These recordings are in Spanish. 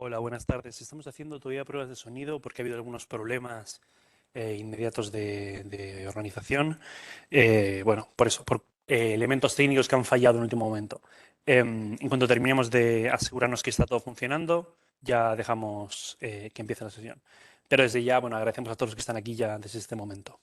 Hola, buenas tardes. Estamos haciendo todavía pruebas de sonido porque ha habido algunos problemas inmediatos de organización. Bueno, por eso, por elementos técnicos que han fallado en el último momento. En cuanto terminemos de asegurarnos que está todo funcionando, ya dejamos que empiece la sesión. Pero desde ya, bueno, agradecemos a todos los que están aquí ya desde este momento.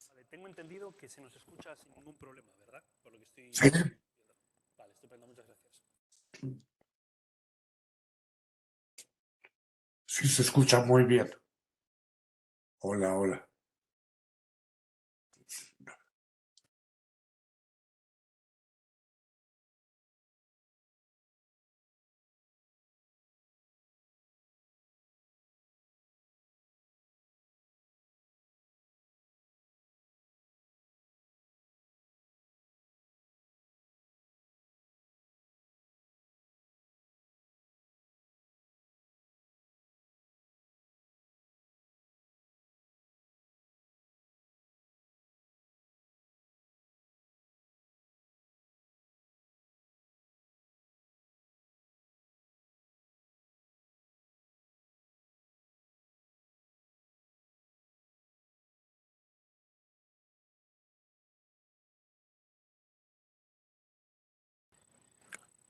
Vale, tengo entendido que se nos escucha sin ningún problema, ¿verdad? Por lo que estoy Sí, viendo. Vale, estupendo, muchas gracias. sí se escucha muy bien. Hola, hola.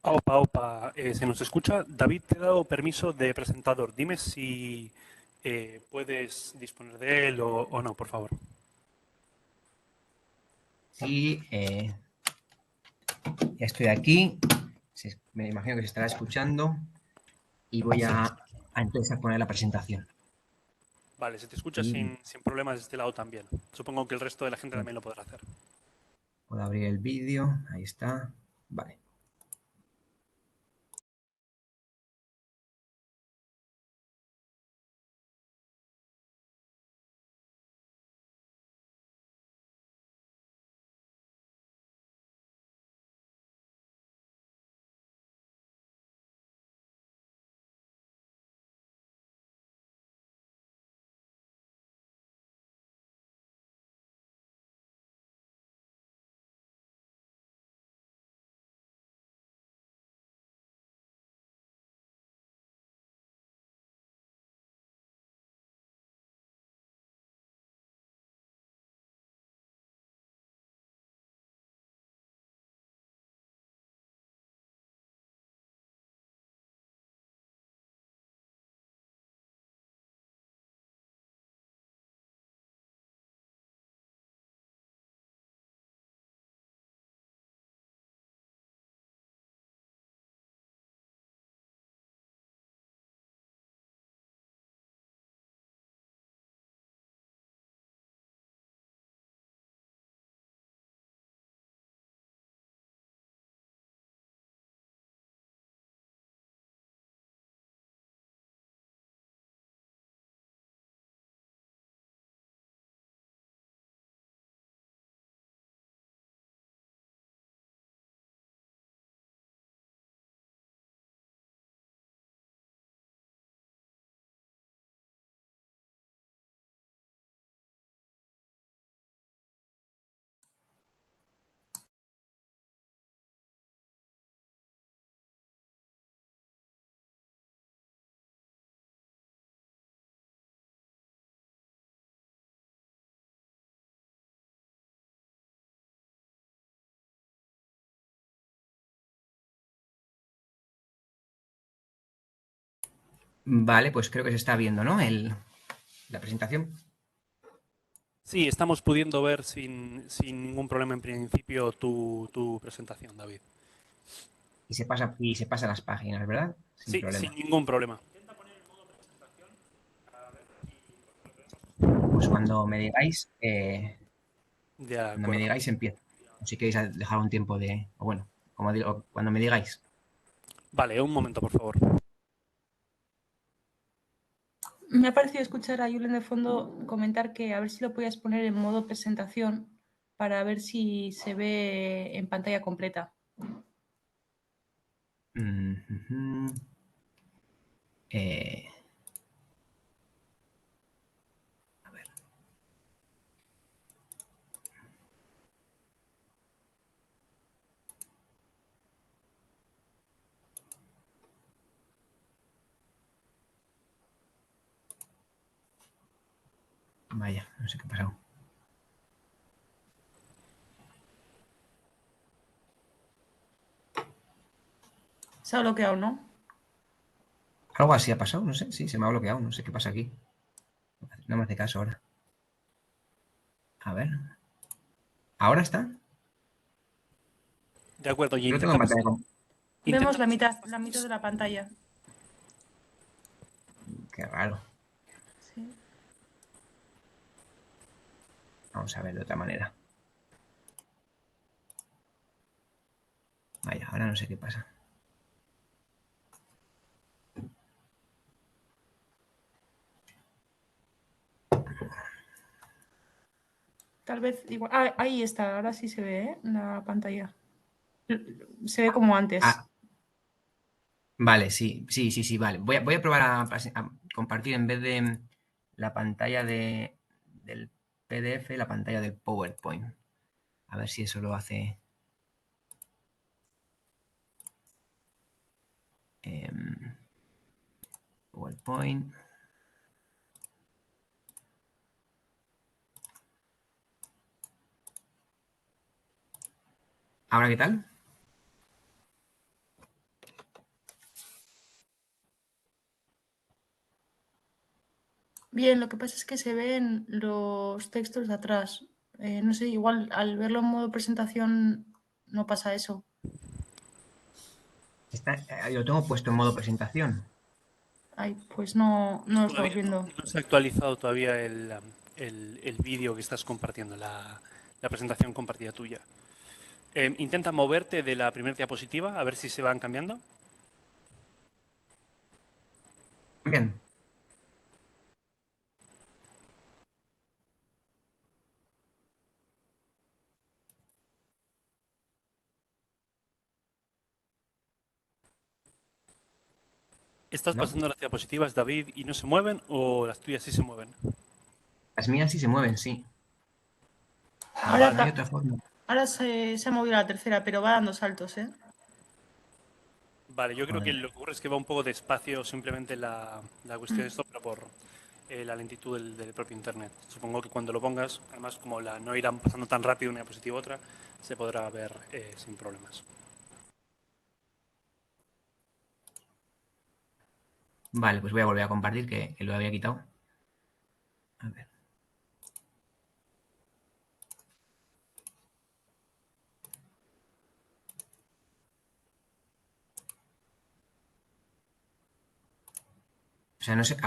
Opa, opa, ¿se nos escucha? David, te he dado permiso de presentador. Dime si puedes disponer de él o no, por favor. Sí, ya estoy aquí. Me imagino que se estará escuchando y voy a entonces a poner la presentación. Vale, se te escucha Y sin problemas de este lado también. Supongo que el resto de la gente bueno, también lo podrá hacer. puedo abrir el vídeo. Ahí está. Vale. Vale, pues creo que se está viendo, ¿no? La presentación. Sí, estamos pudiendo ver sin ningún problema en principio tu presentación, David. Y se pasa las páginas, ¿verdad? Sin Sí, sin problema. ningún problema. Pues cuando me digáis, De acuerdo. empiezo. O si queréis dejar un tiempo de. O bueno, como digo, cuando me digáis. Vale, un momento, por favor. Me ha parecido escuchar a Julen de fondo comentar que a ver si lo podías poner en modo presentación para ver si se ve en pantalla completa. Ujú. A ver. Vaya, no sé qué ha pasado. Se ha bloqueado, ¿no? Algo así ha pasado, no sé. Sí, se me ha bloqueado. No sé qué pasa aquí. No me hace caso ahora. A ver. ¿Ahora está? De acuerdo, y Yo lo tengo en pantalla. Vemos intenta la mitad de la pantalla. Qué raro. Sí. Vamos a ver de otra manera. Vaya, ahora no sé qué pasa. Tal vez igual. Ah, ahí está, ahora sí se ve, ¿eh? La pantalla. Se ve como antes. Ah, vale, sí, sí, sí, sí, vale. Voy a probar a compartir en vez de la pantalla del PDF, la pantalla del PowerPoint. A ver si eso lo hace. PowerPoint. ¿Ahora qué tal? Bien, lo que pasa es que se ven los textos de atrás. No sé, igual al verlo en modo presentación no pasa eso. Lo tengo puesto en modo presentación. Ay, pues no lo estamos todavía viendo. no se ha actualizado todavía el vídeo que estás compartiendo, la presentación compartida tuya. Intenta moverte de la primera diapositiva a ver si se van cambiando. Bien. ¿Estás ¿No? pasando las diapositivas, David, y no se mueven o las tuyas sí se mueven? Las mías sí se mueven, sí. Ahora, No hay otra forma. ahora se ha movido a la tercera, pero va dando saltos, ¿eh? Vale, yo creo que Joder. lo que ocurre es que va un poco despacio simplemente la cuestión de esto, pero por la lentitud del propio Internet. Supongo que cuando lo pongas, además como no irán pasando tan rápido una diapositiva a otra, se podrá ver sin problemas. Vale, pues voy a volver a compartir que lo había quitado. A ver. O sea, no sé,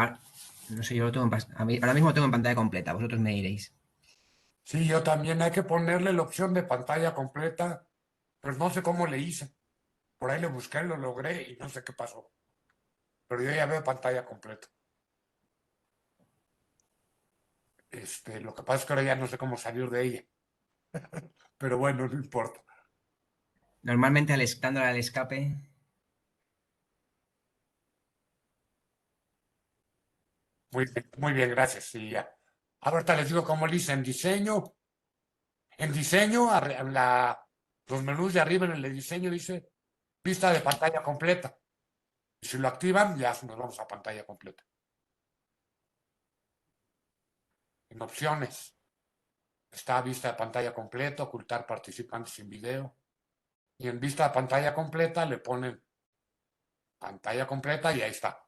no sé, yo lo tengo ahora mismo lo tengo en pantalla completa, vosotros me diréis. Sí, yo también hay que ponerle la opción de pantalla completa, pero no sé cómo le hice. Por ahí le busqué, lo logré y no sé qué pasó. Pero yo ya veo pantalla completa. Lo que pasa es que ahora ya no sé cómo salir de ella. Pero bueno, no importa. Normalmente dándole al escape. Muy bien, gracias. Sí, ya. Ahorita les digo cómo le hice en diseño. En diseño, los menús de arriba en el de diseño dice vista de pantalla completa. Y si lo activan, ya nos vamos a pantalla completa. En opciones está vista de pantalla completa, ocultar participantes sin video. Y en vista de pantalla completa le ponen pantalla completa y ahí está.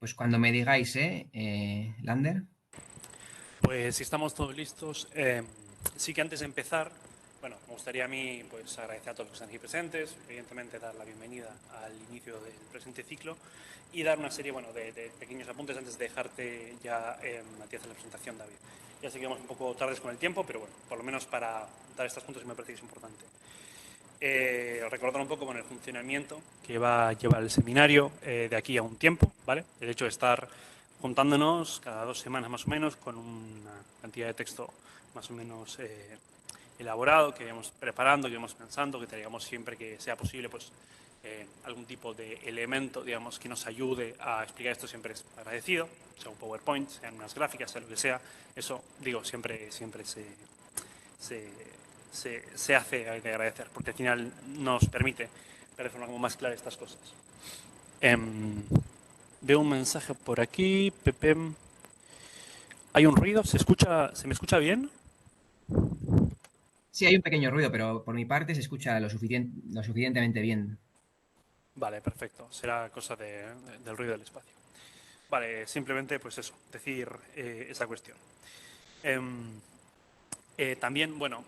Pues cuando me digáis, Lander. Pues si estamos todos listos, sí que antes de empezar, bueno, me gustaría a mí pues agradecer a todos los que están aquí presentes, evidentemente dar la bienvenida al inicio del presente ciclo y dar una serie, bueno, de pequeños apuntes antes de dejarte ya, Matías, en la presentación, David. Ya sé que vamos un poco tardes con el tiempo, pero bueno, por lo menos para dar estos puntos me parece que es importante. Recordar un poco con el funcionamiento que va a llevar el seminario de aquí a un tiempo, ¿vale? El hecho de estar juntándonos cada 2 semanas más o menos con una cantidad de texto más o menos elaborado, que vayamos preparando, que vayamos pensando, que traigamos siempre que sea posible pues algún tipo de elemento, digamos, que nos ayude a explicar esto, siempre es agradecido, sea un PowerPoint, sean unas gráficas, sea lo que sea, eso, digo, siempre se hace de agradecer, porque al final nos permite ver de forma como más clara estas cosas. Veo un mensaje por aquí, Pepe. ¿Hay un ruido? ¿Se me escucha bien? Sí, hay un pequeño ruido, pero por mi parte se escucha lo suficientemente bien. Vale, perfecto. Será cosa del ruido del espacio. Vale, simplemente pues eso, decir esa cuestión. También, bueno,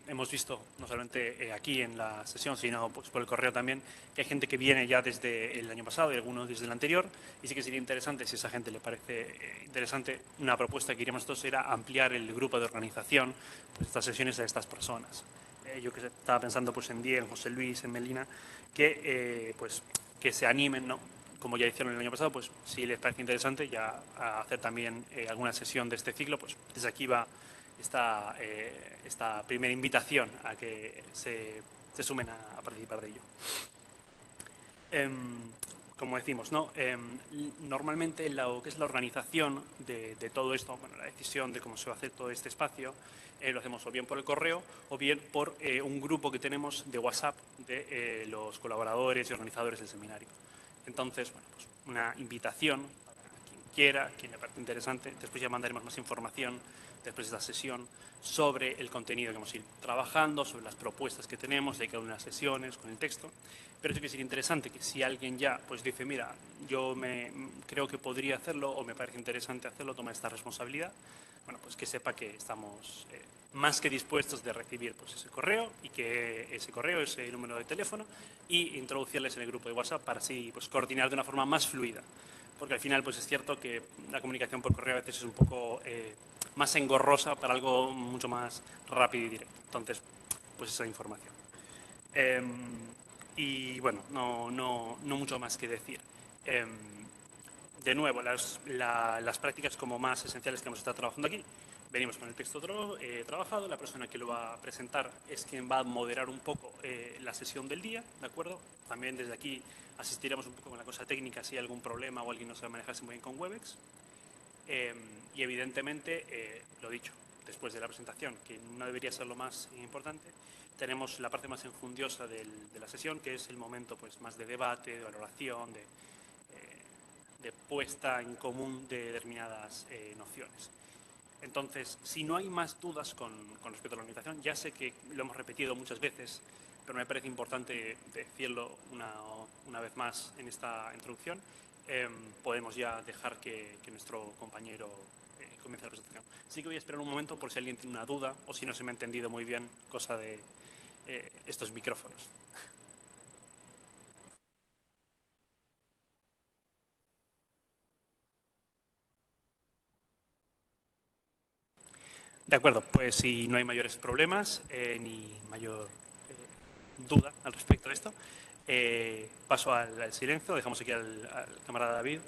hemos visto, no solamente aquí en la sesión, sino pues, por el correo también, que hay gente que viene ya desde el año pasado y algunos desde el anterior, y sí que sería interesante, si a esa gente le parece interesante, una propuesta que iríamos nosotros era ampliar el grupo de organización, pues estas sesiones a estas personas. Yo que estaba pensando pues, en Diego, en José Luis, en Melina, pues, que se animen, ¿no? Como ya hicieron el año pasado, pues si les parece interesante ya a hacer también alguna sesión de este ciclo, pues desde aquí va esta primera invitación a que se sumen a participar de ello. Como decimos, ¿no? Normalmente lo que es la organización de todo esto, bueno, la decisión de cómo se va a hacer todo este espacio, lo hacemos o bien por el correo o bien por un grupo que tenemos de WhatsApp de los colaboradores y organizadores del seminario. Entonces, bueno, pues una invitación para quien quiera, quien le parezca interesante. Después ya mandaremos más información después de esta sesión sobre el contenido que vamos a ir trabajando, sobre las propuestas que tenemos de cada una de las sesiones, con el texto. Pero sí que sería interesante que si alguien ya pues dice, mira, yo creo que podría hacerlo o me parece interesante hacerlo, toma esta responsabilidad, bueno, pues que sepa que estamos más que dispuestos de recibir pues, ese correo y que ese correo, ese número de teléfono y introducirles en el grupo de WhatsApp para así pues, coordinar de una forma más fluida. Porque al final pues es cierto que la comunicación por correo a veces es un poco más engorrosa para algo mucho más rápido y directo. Entonces, pues esa información. Y bueno, no mucho más que decir. De nuevo, las prácticas como más esenciales que hemos estado trabajando aquí. Venimos con el texto trabajado, la persona que lo va a presentar es quien va a moderar un poco la sesión del día, ¿de acuerdo? También desde aquí asistiremos un poco con la cosa técnica si hay algún problema o alguien no sabe manejarse muy bien con Webex. Y evidentemente, lo dicho, después de la presentación, que no debería ser lo más importante, tenemos la parte más enjundiosa de la sesión, que es el momento pues, más de debate, de valoración, de puesta en común de determinadas nociones. Entonces, si no hay más dudas con respecto a la organización, ya sé que lo hemos repetido muchas veces, pero me parece importante decirlo una vez más en esta introducción, podemos ya dejar que nuestro compañero comience la presentación. Sí que voy a esperar un momento por si alguien tiene una duda o si no se me ha entendido muy bien cosa de estos micrófonos. De acuerdo, pues si no hay mayores problemas ni mayor duda al respecto de esto, paso al silencio, dejamos aquí al camarada David,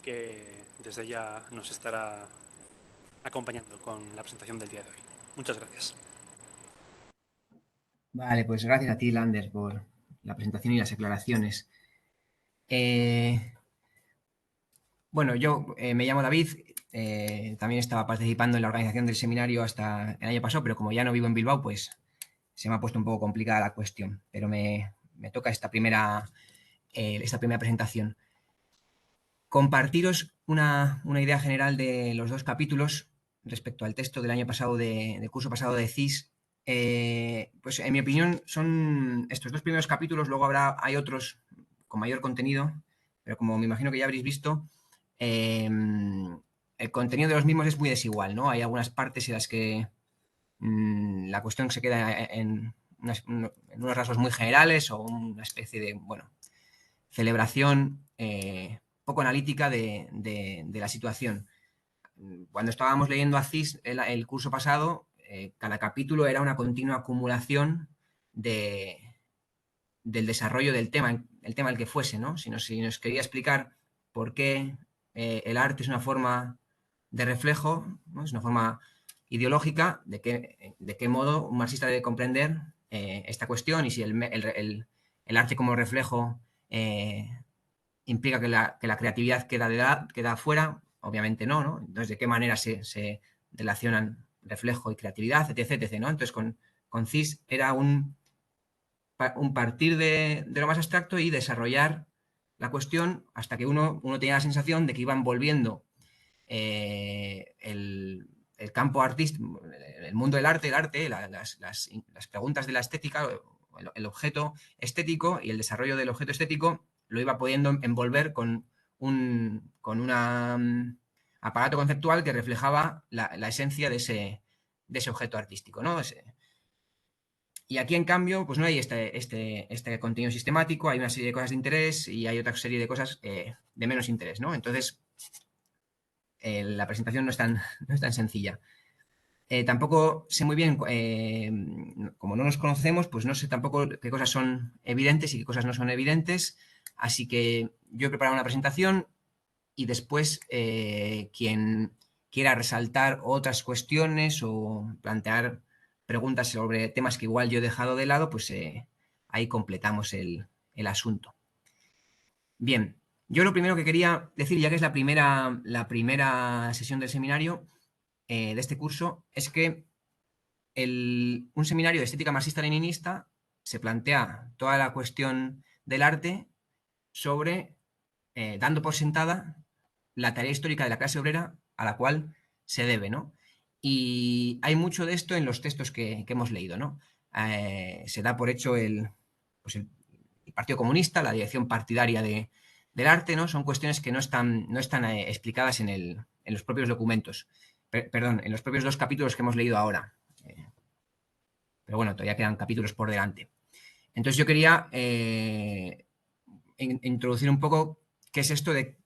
que desde ya nos estará acompañando con la presentación del día de hoy. Muchas gracias. Vale, pues gracias a ti, Lander, por la presentación y las aclaraciones. Bueno, yo me llamo David, también estaba participando en la organización del seminario hasta el año pasado, pero como ya no vivo en Bilbao, pues se me ha puesto un poco complicada la cuestión, pero me toca esta primera presentación. Compartiros una idea general de los dos capítulos respecto al texto del año pasado, del curso pasado de CIS. Pues en mi opinión son estos dos primeros capítulos, luego hay otros con mayor contenido, pero como me imagino que ya habréis visto, el contenido de los mismos es muy desigual, ¿no? Hay algunas partes en las que la cuestión se queda en unos rasgos muy generales o una especie de, bueno, celebración poco analítica de la situación. Cuando estábamos leyendo a CIS el curso pasado, cada capítulo era una continua acumulación del desarrollo del tema, el tema el que fuese, ¿no? Si nos quería explicar por qué el arte es una forma de reflejo, ¿no? Es una forma ideológica, de qué modo un marxista debe comprender esta cuestión y si el arte como reflejo implica que la creatividad queda fuera, obviamente no. Entonces, ¿de qué manera se relacionan reflejo y creatividad, etc, ¿no? Entonces, con CIS era un partir de lo más abstracto y desarrollar la cuestión hasta que uno tenía la sensación de que iban volviendo el campo artístico, el mundo del arte, las preguntas de la estética, el objeto estético y el desarrollo del objeto estético lo iba pudiendo envolver con un aparato conceptual que reflejaba la esencia de ese objeto artístico, ¿no? Y aquí, en cambio, pues no hay este contenido sistemático, hay una serie de cosas de interés y hay otra serie de cosas de menos interés, ¿no? Entonces, la presentación no es tan sencilla. Tampoco sé muy bien, como no nos conocemos, pues no sé tampoco qué cosas son evidentes y qué cosas no son evidentes, así que yo he preparado una presentación y después quien quiera resaltar otras cuestiones o plantear preguntas sobre temas que igual yo he dejado de lado, pues ahí completamos el asunto. Bien, yo lo primero que quería decir, ya que es la primera sesión del seminario de este curso, es que un seminario de estética marxista-leninista se plantea toda la cuestión del arte sobre, dando por sentada la tarea histórica de la clase obrera a la cual se debe, ¿no? Y hay mucho de esto en los textos que hemos leído, ¿no? Se da por hecho el Partido Comunista, la dirección partidaria del arte, ¿no? Son cuestiones que no están explicadas en los propios documentos. Perdón, en los propios 2 capítulos que hemos leído ahora. Pero bueno, todavía quedan capítulos por delante. Entonces yo quería introducir un poco qué es esto de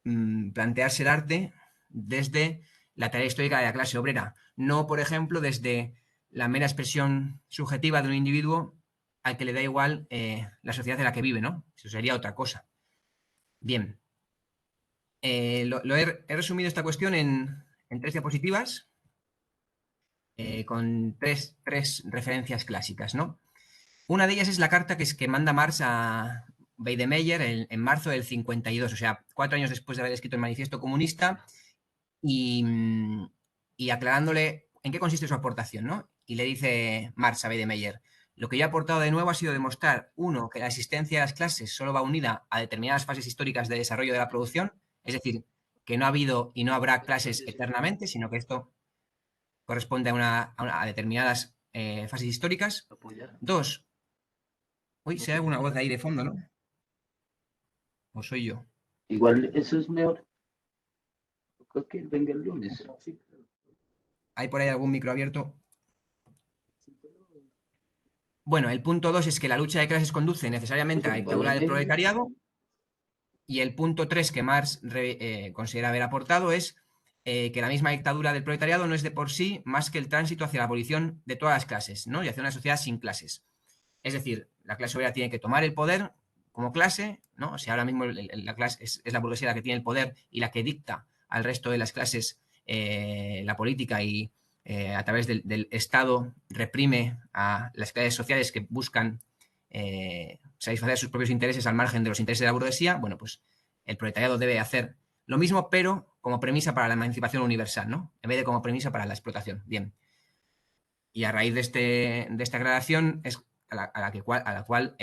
plantearse el arte desde la tarea histórica de la clase obrera. No, por ejemplo, desde la mera expresión subjetiva de un individuo al que le da igual la sociedad en la que vive, ¿no? Eso sería otra cosa. Bien. He resumido esta cuestión en 3 diapositivas con tres referencias clásicas, ¿no? Una de ellas es la carta que manda Marx a Beidemeyer en marzo del 52, o sea, 4 años después de haber escrito el Manifiesto Comunista y aclarándole en qué consiste su aportación, ¿no? Y le dice Marx a Beidemeyer: lo que yo he aportado de nuevo ha sido demostrar, 1, que la existencia de las clases solo va unida a determinadas fases históricas de desarrollo de la producción, es decir, que no ha habido y no habrá clases eternamente, sino que esto corresponde a determinadas fases históricas. 2, uy, se hay alguna voz de ahí de fondo, ¿no? ¿O soy yo? Igual eso es mejor. Creo que venga el lunes. ¿Hay por ahí algún micro abierto? Bueno, el punto 2 es que la lucha de clases conduce necesariamente a la dictadura del proletariado. Y el punto 3 que Marx considera haber aportado es que la misma dictadura del proletariado no es de por sí más que el tránsito hacia la abolición de todas las clases, ¿no? Y hacia una sociedad sin clases. Es decir, la clase obrera tiene que tomar el poder como clase, ¿no? O sea, ahora mismo la clase es la burguesía la que tiene el poder y la que dicta al resto de las clases la política y a través del Estado reprime a las clases sociales que buscan satisfacer sus propios intereses al margen de los intereses de la burguesía. Bueno, pues el proletariado debe hacer lo mismo, pero como premisa para la emancipación universal, ¿no? En vez de como premisa para la explotación. Bien. Y a raíz de esta aclaración es a la cual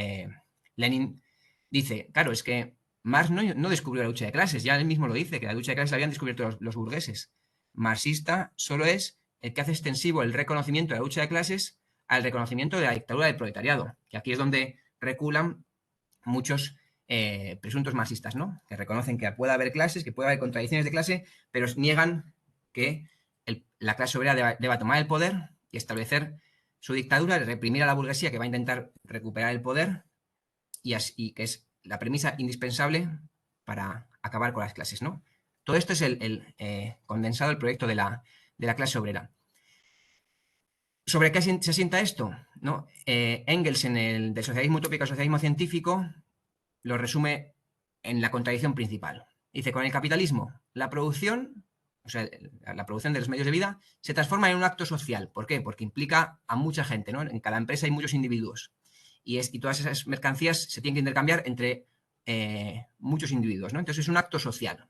Lenin dice, claro, es que Marx no descubrió la lucha de clases, ya él mismo lo dice, que la lucha de clases la habían descubierto los burgueses. Marxista solo es el que hace extensivo el reconocimiento de la lucha de clases al reconocimiento de la dictadura del proletariado, que aquí es donde reculan muchos presuntos marxistas, ¿no? Que reconocen que puede haber clases, que puede haber contradicciones de clase, pero niegan que la clase obrera deba tomar el poder y establecer su dictadura, reprimir a la burguesía que va a intentar recuperar el poder y que es la premisa indispensable para acabar con las clases, ¿no? Todo esto es condensado el proyecto de la clase obrera. ¿Sobre qué se asienta esto? ¿No? Engels, en el de socialismo utópico al socialismo científico, lo resume en la contradicción principal. Dice, con el capitalismo, la producción, o sea, la producción de los medios de vida, se transforma en un acto social. ¿Por qué? Porque implica a mucha gente, ¿no? En cada empresa hay muchos individuos. Y todas esas mercancías se tienen que intercambiar entre muchos individuos, ¿no? Entonces es un acto social.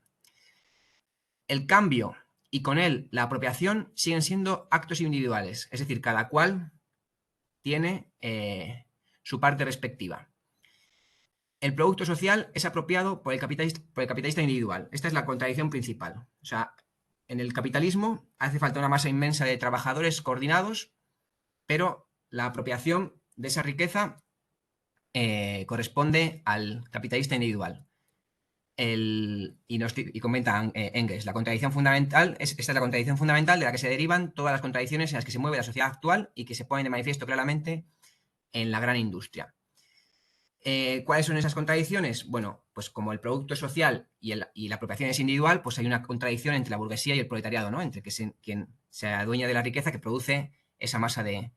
El cambio y con él la apropiación siguen siendo actos individuales, es decir, cada cual tiene su parte respectiva. El producto social es apropiado por el capitalista individual. Esta es la contradicción principal. O sea, en el capitalismo hace falta una masa inmensa de trabajadores coordinados, pero la apropiación de esa riqueza corresponde al capitalista individual. Y comentan Engels, la contradicción fundamental, esta es la contradicción fundamental de la que se derivan todas las contradicciones en las que se mueve la sociedad actual y que se ponen de manifiesto claramente en la gran industria. ¿Cuáles son esas contradicciones? Bueno, pues como el producto social y la apropiación es individual, pues hay una contradicción entre la burguesía y el proletariado, ¿no? Entre quien se adueña de la riqueza que produce esa masa de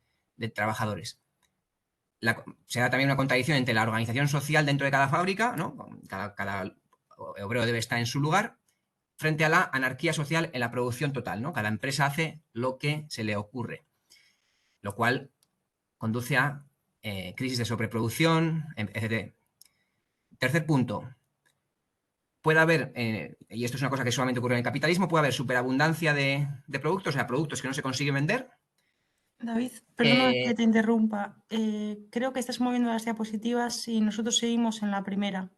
trabajadores. Se da también una contradicción entre la organización social dentro de cada fábrica, ¿no? Cada obrero debe estar en su lugar, frente a la anarquía social en la producción total, ¿no? Cada empresa hace lo que se le ocurre, lo cual conduce a crisis de sobreproducción, etc. Tercer punto, puede haber, y esto es una cosa que solamente ocurre en el capitalismo, puede haber superabundancia de productos, o sea, productos que no se consiguen vender. David, perdona que te interrumpa. Creo que estás moviendo las diapositivas y nosotros seguimos en la primera,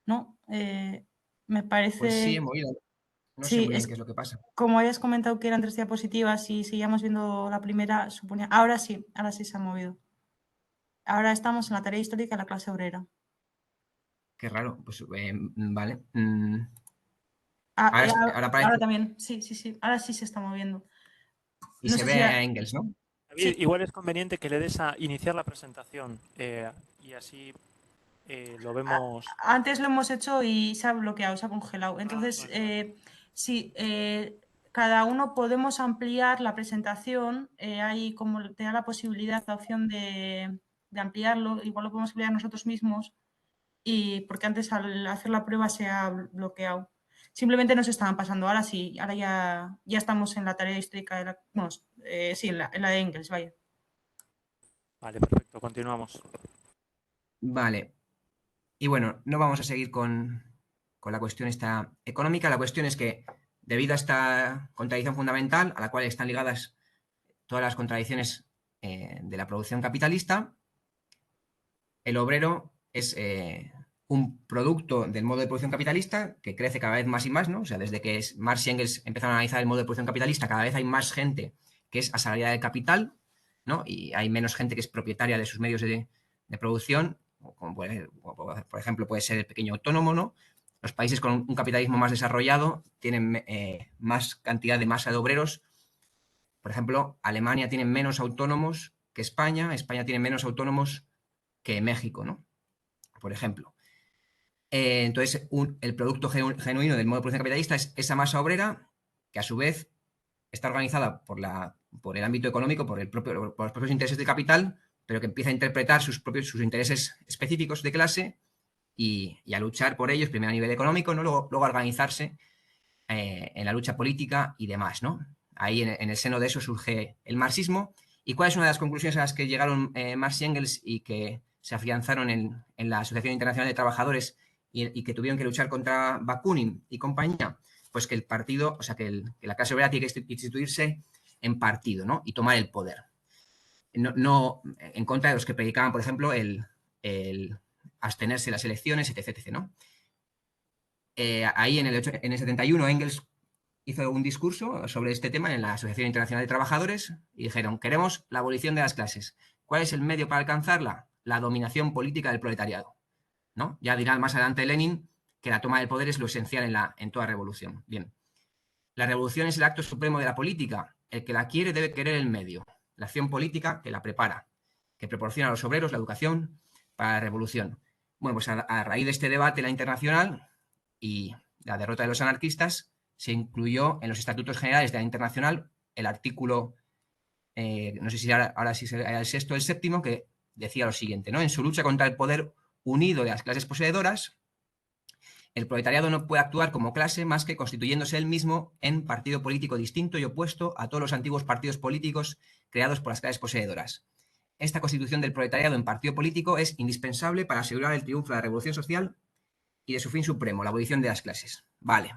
¿no? Me parece... Pues sí, he movido. No sé Sí, muy bien qué es lo que pasa. como habías comentado que eran 3 diapositivas y seguíamos viendo la primera, suponía... Ahora sí se ha movido. Ahora estamos en la tarea histórica de la clase obrera. Qué raro. Pues vale. Ahora también, sí. Ahora sí se está moviendo. Y No se sé ve si a Engels, ¿no? David, Sí. igual es conveniente que le des a iniciar la presentación y así lo vemos. Antes lo hemos hecho y se ha bloqueado, se ha congelado. Entonces, Vale. sí, cada uno podemos ampliar la presentación. Hay como te da la posibilidad, la opción de ampliarlo. Igual lo podemos ampliar nosotros mismos. Y porque antes al hacer la prueba se ha bloqueado. Simplemente nos estaban pasando. Ahora sí, ahora ya estamos en la tarea histórica de sí, en la de Engels, vaya. Vale, perfecto, continuamos. Vale. Y bueno, no vamos a seguir con la cuestión esta económica. La cuestión es que debido a esta contradicción fundamental, a la cual están ligadas todas las contradicciones de la producción capitalista, el obrero es un producto del modo de producción capitalista que crece cada vez más y más, ¿no? O sea, desde que Marx y Engels empezaron a analizar el modo de producción capitalista, cada vez hay más gente que es asalariada del capital, ¿no? Y hay menos gente que es propietaria de sus medios de producción, como por ejemplo puede ser el pequeño autónomo, ¿no? Los países con un capitalismo más desarrollado tienen más cantidad de masa de obreros. Por ejemplo, Alemania tiene menos autónomos que España, España tiene menos autónomos que México, ¿no? Por ejemplo. Entonces, el producto genuino del modo de producción capitalista es esa masa obrera que a su vez está organizada por el ámbito económico, por los propios intereses del capital, pero que empieza a interpretar sus intereses específicos de clase y a luchar por ellos, primero a nivel económico, ¿no? Luego a organizarse en la lucha política y demás, ¿no? Ahí en el seno de eso surge el marxismo. ¿Y cuál es una de las conclusiones a las que llegaron Marx y Engels y que se afianzaron en la Asociación Internacional de Trabajadores y que tuvieron que luchar contra Bakunin y compañía? Pues que el partido, o sea, que la clase obrera tiene que instituirse en partido, ¿no? Y tomar el poder. No en contra de los que predicaban, por ejemplo, el abstenerse de las elecciones, etc., ¿no? Ahí en el 71 Engels hizo un discurso sobre este tema en la Asociación Internacional de Trabajadores y dijeron, queremos la abolición de las clases. ¿Cuál es el medio para alcanzarla? La dominación política del proletariado. ¿no? Ya dirá más adelante Lenin que la toma del poder es lo esencial en toda revolución. Bien. La revolución es el acto supremo de la política. El que la quiere debe querer el medio. La acción política que la prepara, que proporciona a los obreros la educación para la revolución. Bueno, pues a raíz de este debate en la internacional y la derrota de los anarquistas, se incluyó en los estatutos generales de la internacional el artículo, no sé si ahora sí será el sexto o el séptimo, que decía lo siguiente, ¿no? En su lucha contra el poder unido de las clases poseedoras, el proletariado no puede actuar como clase más que constituyéndose él mismo en partido político distinto y opuesto a todos los antiguos partidos políticos creados por las clases poseedoras. Esta constitución del proletariado en partido político es indispensable para asegurar el triunfo de la revolución social y de su fin supremo, la abolición de las clases. Vale.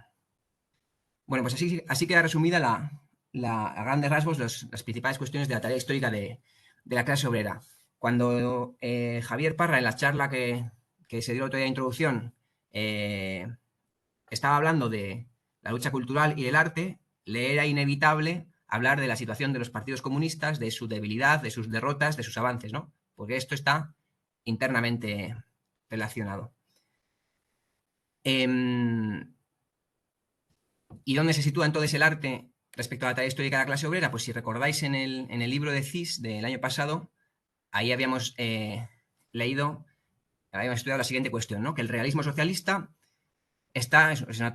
Bueno, pues así queda resumida a grandes rasgos las principales cuestiones de la tarea histórica de la clase obrera. Cuando Javier Parra, en la charla que se dio el otro día de introducción, estaba hablando de la lucha cultural y del arte, le era inevitable hablar de la situación de los partidos comunistas, de su debilidad, de sus derrotas, de sus avances, ¿no? Porque esto está internamente relacionado. ¿Y dónde se sitúa entonces el arte respecto a la tarea histórica de la clase obrera? Pues si recordáis en el libro de Cis del año pasado, ahí habíamos estudiado la siguiente cuestión, ¿no? Que el realismo socialista es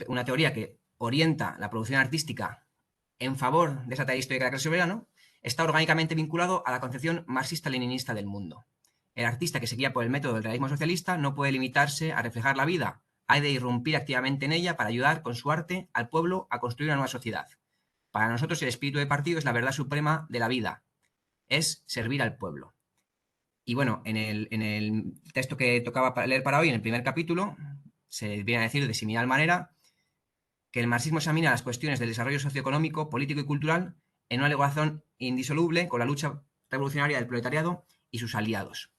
una teoría que orienta la producción artística en favor de esa tarea histórica de la clase obrera, ¿no? Está orgánicamente vinculado a la concepción marxista-leninista del mundo. El artista que se guía por el método del realismo socialista no puede limitarse a reflejar la vida, hay de irrumpir activamente en ella para ayudar con su arte al pueblo a construir una nueva sociedad. Para nosotros el espíritu de partido es la verdad suprema de la vida, es servir al pueblo. Y bueno, en el texto que tocaba leer para hoy, en el primer capítulo, se viene a decir de similar manera que el marxismo examina las cuestiones del desarrollo socioeconómico, político y cultural en una ligación indisoluble con la lucha revolucionaria del proletariado y sus aliados.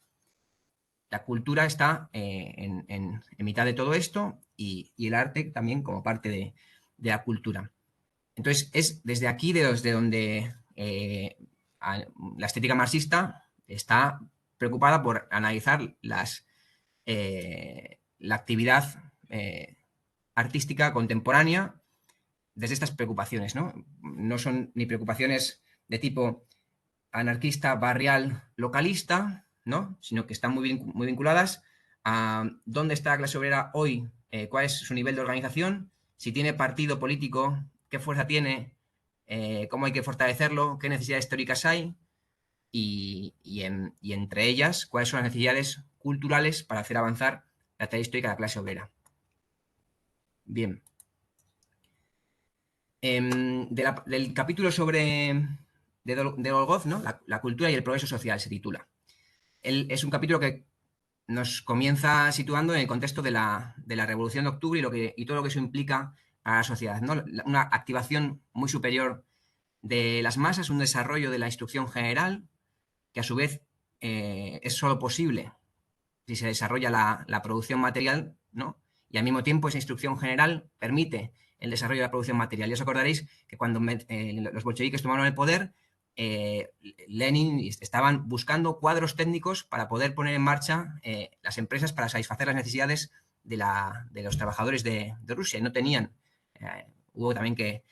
La cultura está en mitad de todo esto y el arte también como parte de la cultura. Entonces, es desde aquí desde donde la estética marxista está preocupada por analizar la actividad artística contemporánea desde estas preocupaciones, ¿no? No son ni preocupaciones de tipo anarquista, barrial, localista, ¿no? Sino que están muy vinculadas a dónde está la clase obrera hoy, cuál es su nivel de organización, si tiene partido político, qué fuerza tiene, cómo hay que fortalecerlo, qué necesidades históricas hay y entre ellas cuáles son las necesidades culturales para hacer avanzar la tarea histórica de la clase obrera. Bien. Del capítulo de Dolgov, ¿no? La cultura y el progreso social se titula. Es un capítulo que nos comienza situando en el contexto de la Revolución de Octubre y todo lo que eso implica para la sociedad, ¿no? Una activación muy superior de las masas, un desarrollo de la instrucción general, que a su vez es solo posible si se desarrolla la producción material, ¿no? Y al mismo tiempo esa instrucción general permite el desarrollo de la producción material. Ya os acordaréis que cuando los bolcheviques tomaron el poder, Lenin estaban buscando cuadros técnicos para poder poner en marcha las empresas para satisfacer las necesidades de los trabajadores de Rusia. Y no tenían. Hubo también que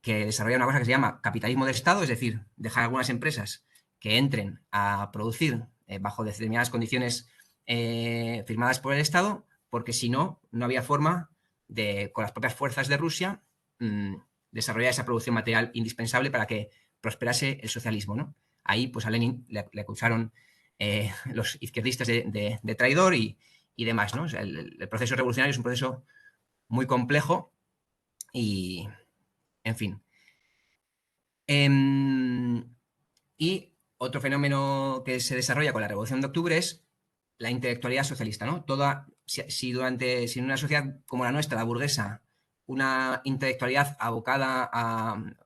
desarrollar una cosa que se llama capitalismo de Estado, es decir, dejar algunas empresas que entren a producir bajo determinadas condiciones firmadas por el Estado, porque si no, no había forma de, con las propias fuerzas de Rusia, desarrollar esa producción material indispensable para que prosperase el socialismo, ¿no? Ahí, pues a Lenin le acusaron los izquierdistas de traidor y demás, ¿no? O sea, el proceso revolucionario es un proceso muy complejo y, en fin. Y otro fenómeno que se desarrolla con la Revolución de Octubre es la intelectualidad socialista, ¿no? Si en una sociedad como la nuestra, la burguesa, una intelectualidad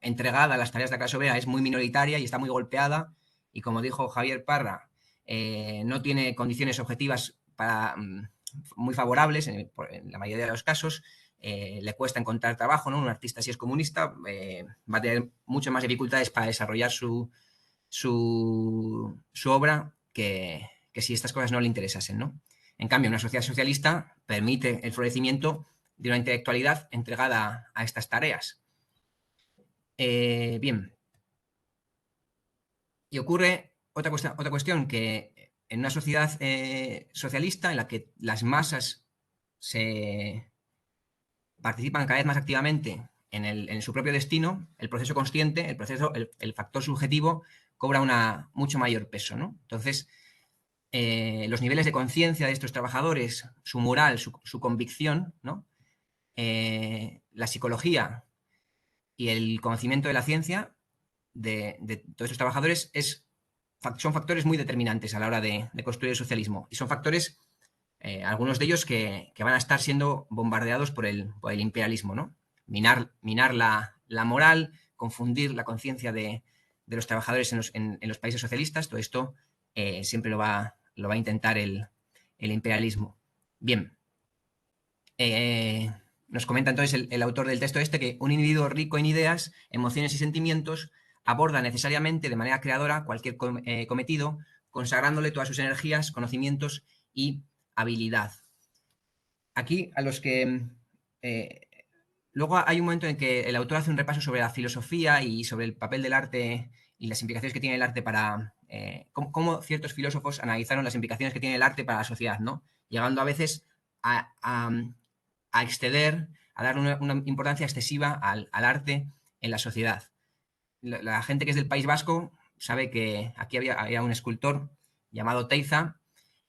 entregada a las tareas de la clase obrera es muy minoritaria y está muy golpeada, y como dijo Javier Parra, no tiene condiciones objetivas muy favorables en la mayoría de los casos, le cuesta encontrar trabajo, ¿no? Un artista, si es comunista, va a tener muchas más dificultades para desarrollar su obra que si estas cosas no le interesasen, ¿no? En cambio, una sociedad socialista permite el florecimiento de una intelectualidad entregada a estas tareas. Bien. Y ocurre otra cuestión que en una sociedad socialista en la que las masas participan cada vez más activamente en su propio destino, el proceso consciente, el factor subjetivo cobra mucho mayor peso, ¿no? Entonces, los niveles de conciencia de estos trabajadores, su moral, su convicción, ¿no? La psicología y el conocimiento de la ciencia de todos estos trabajadores son factores muy determinantes a la hora de construir el socialismo. Y son factores, algunos de ellos, que van a estar siendo bombardeados por el imperialismo, ¿no? Minar la moral, confundir la conciencia de los trabajadores en los países socialistas. Todo esto siempre lo va a intentar el imperialismo. Bien. Nos comenta entonces el autor del texto que un individuo rico en ideas, emociones y sentimientos aborda necesariamente de manera creadora cualquier cometido, consagrándole todas sus energías, conocimientos y habilidad. Aquí, a los que... luego hay un momento en que el autor hace un repaso sobre la filosofía y sobre el papel del arte y las implicaciones que tiene el arte para... cómo ciertos filósofos analizaron las implicaciones que tiene el arte para la sociedad, ¿no? Llegando a veces a exceder, a dar una importancia excesiva al arte en la sociedad. La gente que es del País Vasco sabe que aquí había un escultor llamado Teiza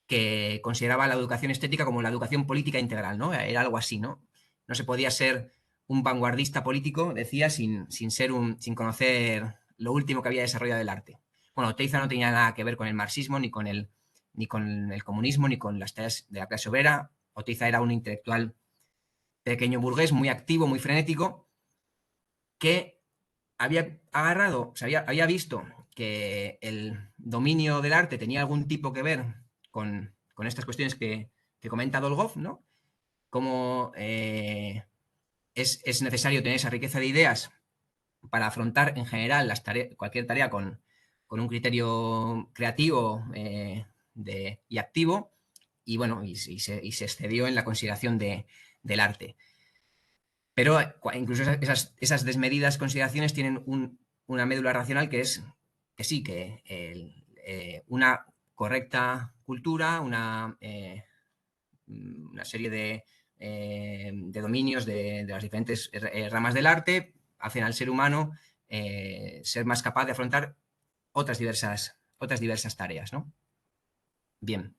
que consideraba la educación estética como la educación política integral, ¿no? Era algo así, ¿no? No se podía ser un vanguardista político, decía, sin conocer lo último que había desarrollado el arte. Bueno, Teiza no tenía nada que ver con el marxismo, ni con el comunismo, ni con las tareas de la clase obrera. Teiza era un intelectual pequeño burgués, muy activo, muy frenético, que había agarrado, había visto que el dominio del arte tenía algún tipo que ver con estas cuestiones que comenta Dolgov, ¿no? Cómo es necesario tener esa riqueza de ideas para afrontar en general cualquier tarea con un criterio creativo y activo, y bueno, y se excedió en la consideración del arte. Pero incluso esas desmedidas consideraciones tienen una médula racional que es que sí, que una correcta cultura, una serie de dominios de las diferentes ramas del arte hacen al ser humano ser más capaz de afrontar otras diversas tareas, ¿no? Bien.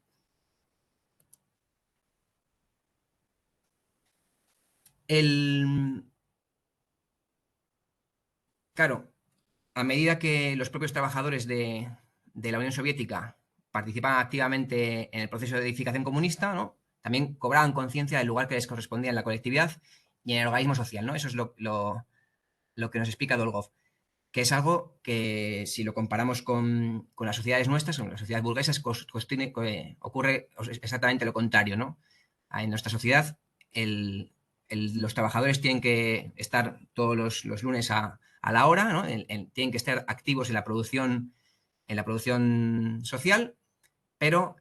Claro, a medida que los propios trabajadores de la Unión Soviética participaban activamente en el proceso de edificación comunista, ¿no? También cobraban conciencia del lugar que les correspondía en la colectividad y en el organismo social, ¿no? Eso es lo que nos explica Dolgov, que es algo que, si lo comparamos con las sociedades nuestras, con las sociedades burguesas, ocurre exactamente lo contrario, ¿no? En nuestra sociedad, los trabajadores tienen que estar todos los lunes a la hora, ¿no? Tienen que estar activos en la producción social, pero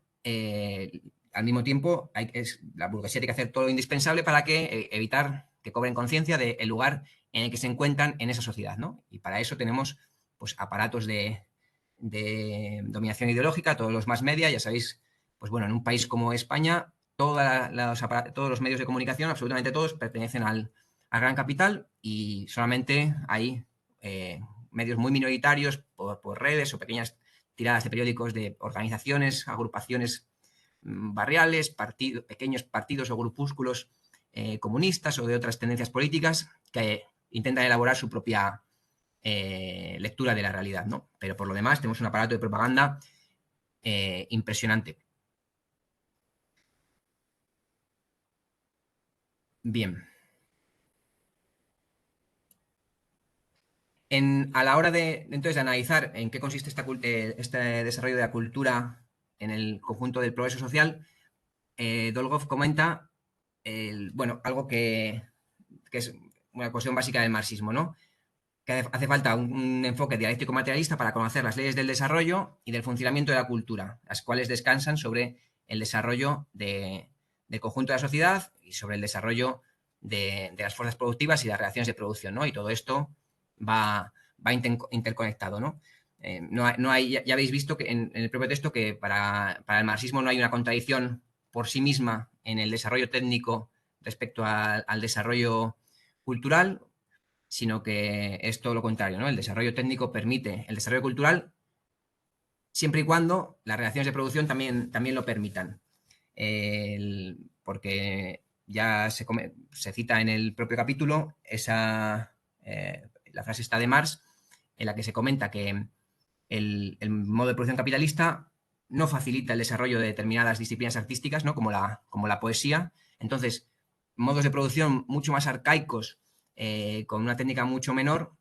al mismo tiempo la burguesía tiene que hacer todo lo indispensable para evitar que cobren conciencia del lugar en el que se encuentran en esa sociedad, ¿no? Y para eso tenemos pues aparatos de dominación ideológica, todos los mass media, ya sabéis, pues bueno, en un país como España, todos los medios de comunicación, absolutamente todos, pertenecen al gran capital, y solamente hay medios muy minoritarios por redes o pequeñas tiradas de periódicos de organizaciones, agrupaciones barriales, pequeños partidos o grupúsculos comunistas o de otras tendencias políticas que intentan elaborar su propia lectura de la realidad, ¿no? Pero por lo demás tenemos un aparato de propaganda impresionante. Bien. A la hora entonces de analizar en qué consiste este desarrollo de la cultura en el conjunto del progreso social, Dolgov comenta algo que es una cuestión básica del marxismo, ¿no? Que hace falta un enfoque dialéctico materialista para conocer las leyes del desarrollo y del funcionamiento de la cultura, las cuales descansan sobre el desarrollo del conjunto de la sociedad y sobre el desarrollo de las fuerzas productivas y las relaciones de producción, ¿no? Y todo esto va interconectado, ¿no? Ya habéis visto que en el propio texto que para el marxismo no hay una contradicción por sí misma en el desarrollo técnico respecto al desarrollo cultural, sino que es todo lo contrario, ¿no? El desarrollo técnico permite el desarrollo cultural siempre y cuando las relaciones de producción también lo permitan. Porque ya se cita en el propio capítulo la frase esta de Marx, en la que se comenta que el modo de producción capitalista no facilita el desarrollo de determinadas disciplinas artísticas, ¿no? como la poesía. Entonces, modos de producción mucho más arcaicos, con una técnica mucho menor,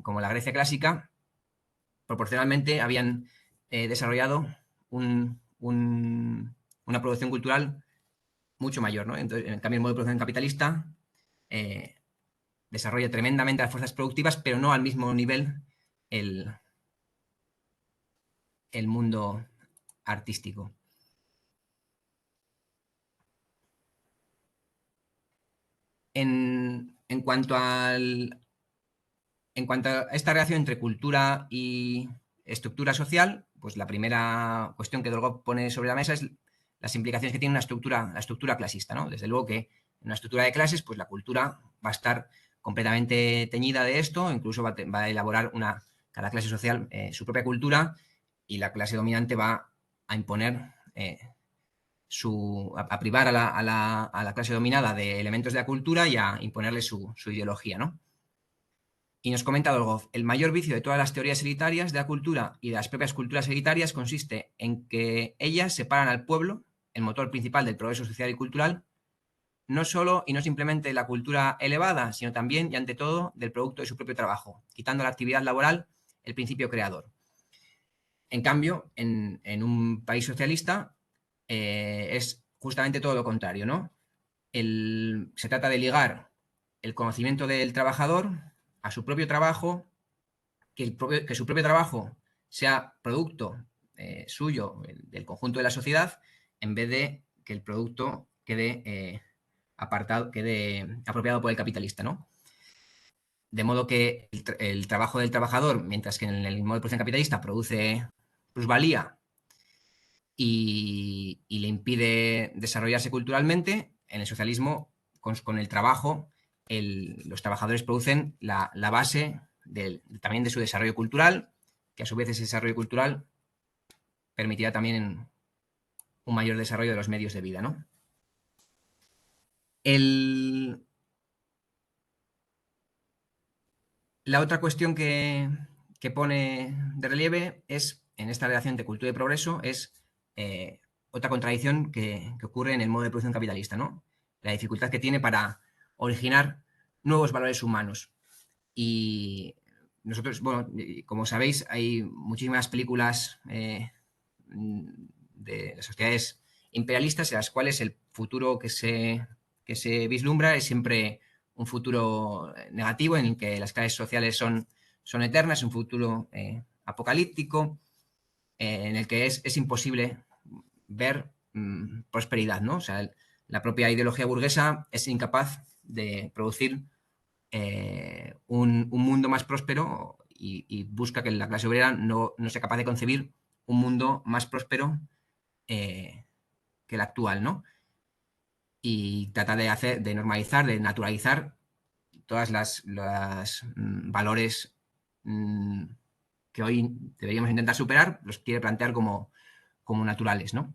como la Grecia clásica, proporcionalmente habían desarrollado una producción cultural mucho mayor, ¿no? Entonces, en cambio, el modo de producción capitalista desarrolla tremendamente las fuerzas productivas, pero no al mismo nivel el mundo artístico. En cuanto a esta relación entre cultura y estructura social, pues la primera cuestión que Dolgov pone sobre la mesa es las implicaciones que tiene la estructura clasista, ¿no? Desde luego que en una estructura de clases, pues la cultura va a estar completamente teñida de esto, incluso va a elaborar cada clase social su propia cultura, y la clase dominante va a imponer a privar a la clase dominada de elementos de la cultura y a imponerle su ideología, ¿no? Y nos comenta Dolgov, el mayor vicio de todas las teorías elitarias de la cultura y de las propias culturas elitarias consiste en que ellas separan al pueblo, el motor principal del progreso social y cultural, no solo y no simplemente de la cultura elevada, sino también y ante todo del producto de su propio trabajo, quitando a la actividad laboral el principio creador. En cambio, en un país socialista es justamente todo lo contrario, ¿no? Se trata de ligar el conocimiento del trabajador a su propio trabajo, que su propio trabajo sea producto suyo, del conjunto de la sociedad, en vez de que el producto quede apropiado por el capitalista, ¿no? De modo que el trabajo del trabajador, mientras que en el modo de producción capitalista produce plusvalía y le impide desarrollarse culturalmente, en el socialismo, con el trabajo, los trabajadores producen la base también de su desarrollo cultural, que a su vez ese desarrollo cultural permitirá también un mayor desarrollo de los medios de vida, ¿no? La otra cuestión que pone de relieve es, en esta relación de cultura y progreso, es otra contradicción que ocurre en el modo de producción capitalista, ¿no? La dificultad que tiene para originar nuevos valores humanos. Y nosotros, bueno, como sabéis, hay muchísimas películas de las sociedades imperialistas en las cuales el futuro que se vislumbra es siempre un futuro negativo en el que las clases sociales son eternas, un futuro apocalíptico, en el que es imposible ver prosperidad, ¿no? O sea, la propia ideología burguesa es incapaz de producir un mundo más próspero y busca que la clase obrera no sea capaz de concebir un mundo más próspero que el actual, ¿no? Y trata de normalizar, de naturalizar todas las valores que hoy deberíamos intentar superar, los quiere plantear como naturales, ¿no?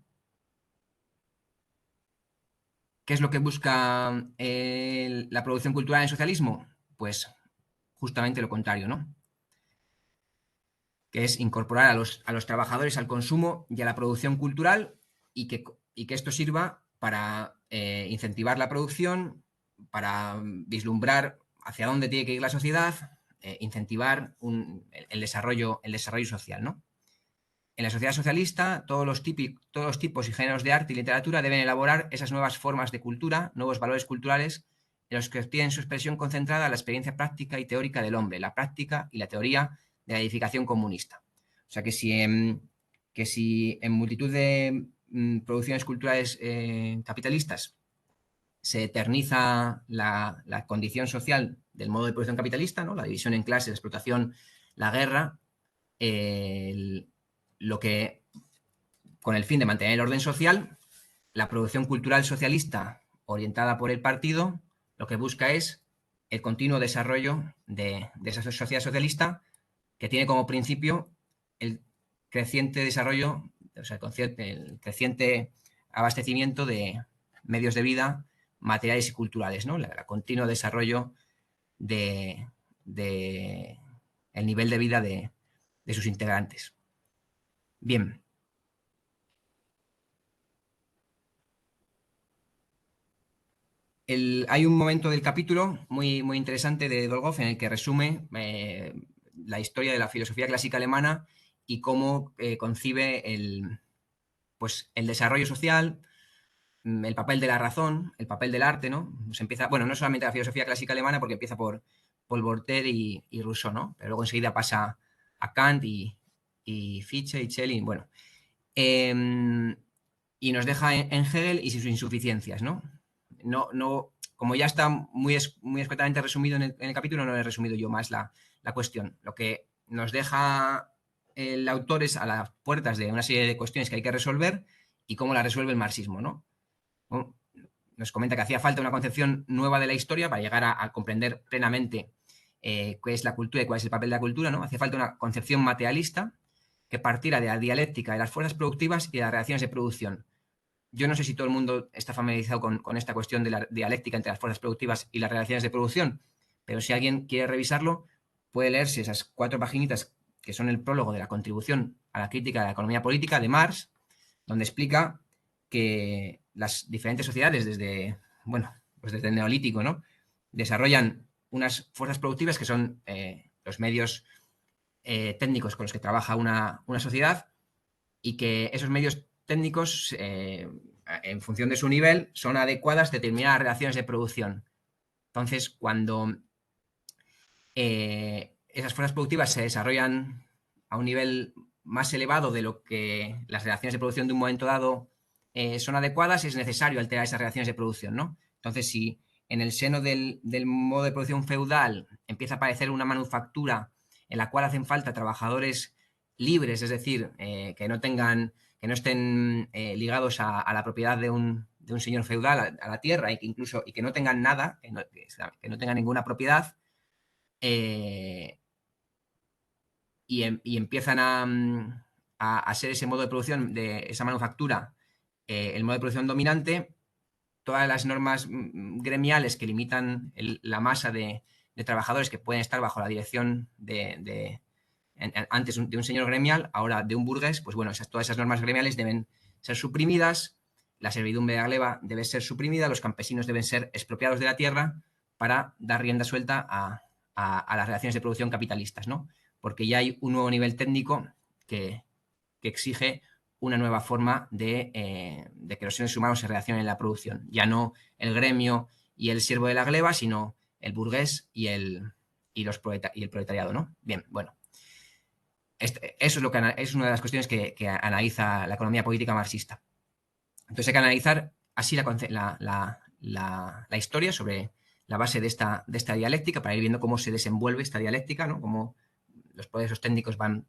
¿Qué es lo que busca la producción cultural en el socialismo? Pues justamente lo contrario, ¿no? Que es incorporar a los trabajadores al consumo y a la producción cultural y que esto sirva para incentivar la producción, para vislumbrar hacia dónde tiene que ir la sociedad, incentivar el desarrollo social, ¿no? En la sociedad socialista, todos los tipos y géneros de arte y literatura deben elaborar esas nuevas formas de cultura, nuevos valores culturales, en los que obtienen su expresión concentrada la experiencia práctica y teórica del hombre, la práctica y la teoría de la edificación comunista. O sea que si en multitud de producciones culturales capitalistas se eterniza la condición social del modo de producción capitalista, ¿no? La división en clases, la explotación, la guerra, lo que, con el fin de mantener el orden social, la producción cultural socialista orientada por el partido, lo que busca es el continuo desarrollo de esa sociedad socialista que tiene como principio el creciente desarrollo, o sea, el creciente abastecimiento de medios de vida materiales y culturales, ¿no? El continuo desarrollo de el nivel de vida de sus integrantes. Bien. Hay un momento del capítulo muy, muy interesante de Dolgov en el que resume la historia de la filosofía clásica alemana y cómo concibe el desarrollo social, el papel de la razón, el papel del arte, ¿no? Bueno, no solamente la filosofía clásica alemana, porque empieza por Voltaire y Rousseau, ¿no? Pero luego enseguida pasa a Kant y Fichte y Schelling, bueno. Y nos deja en Hegel y sus insuficiencias, ¿no? Como ya está muy expertamente resumido en el capítulo, no he resumido yo más la cuestión. Lo que nos deja el autor es a las puertas de una serie de cuestiones que hay que resolver y cómo la resuelve el marxismo, ¿no? Nos comenta que hacía falta una concepción nueva de la historia para llegar a comprender plenamente qué es la cultura y cuál es el papel de la cultura, ¿no? Hacía falta una concepción materialista que partiera de la dialéctica de las fuerzas productivas y de las reacciones de producción. Yo no sé si todo el mundo está familiarizado con esta cuestión de la dialéctica entre las fuerzas productivas y las relaciones de producción, pero si alguien quiere revisarlo, puede leerse esas 4 paginitas que son el prólogo de la contribución a la crítica de la economía política de Marx, donde explica que las diferentes sociedades desde el Neolítico, ¿no? Desarrollan unas fuerzas productivas que son los medios técnicos con los que trabaja una sociedad y que esos medios técnicos, en función de su nivel, son adecuadas a determinadas relaciones de producción. Entonces, cuando esas fuerzas productivas se desarrollan a un nivel más elevado de lo que las relaciones de producción de un momento dado son adecuadas, es necesario alterar esas relaciones de producción, ¿no? Entonces, si en el seno del modo de producción feudal empieza a aparecer una manufactura en la cual hacen falta trabajadores libres, es decir, que no estén ligados a la propiedad de un señor feudal, a la tierra, y que no tengan nada, que no tengan ninguna propiedad, y empiezan a ser ese modo de producción, de esa manufactura, el modo de producción dominante, todas las normas gremiales que limitan la masa de trabajadores que pueden estar bajo la dirección antes de un señor gremial, ahora de un burgués, pues bueno, todas esas normas gremiales deben ser suprimidas, la servidumbre de gleba debe ser suprimida, los campesinos deben ser expropiados de la tierra para dar rienda suelta a las relaciones de producción capitalistas, ¿no? Porque ya hay un nuevo nivel técnico que exige una nueva forma de que los seres humanos se relacionen en la producción. Ya no el gremio y el siervo de la gleba, sino el burgués y el proletariado, ¿no? Bien, bueno. Eso es una de las cuestiones que analiza la economía política marxista. Entonces hay que analizar así la historia sobre la base de esta dialéctica para ir viendo cómo se desenvuelve esta dialéctica, ¿no? Cómo los procesos técnicos van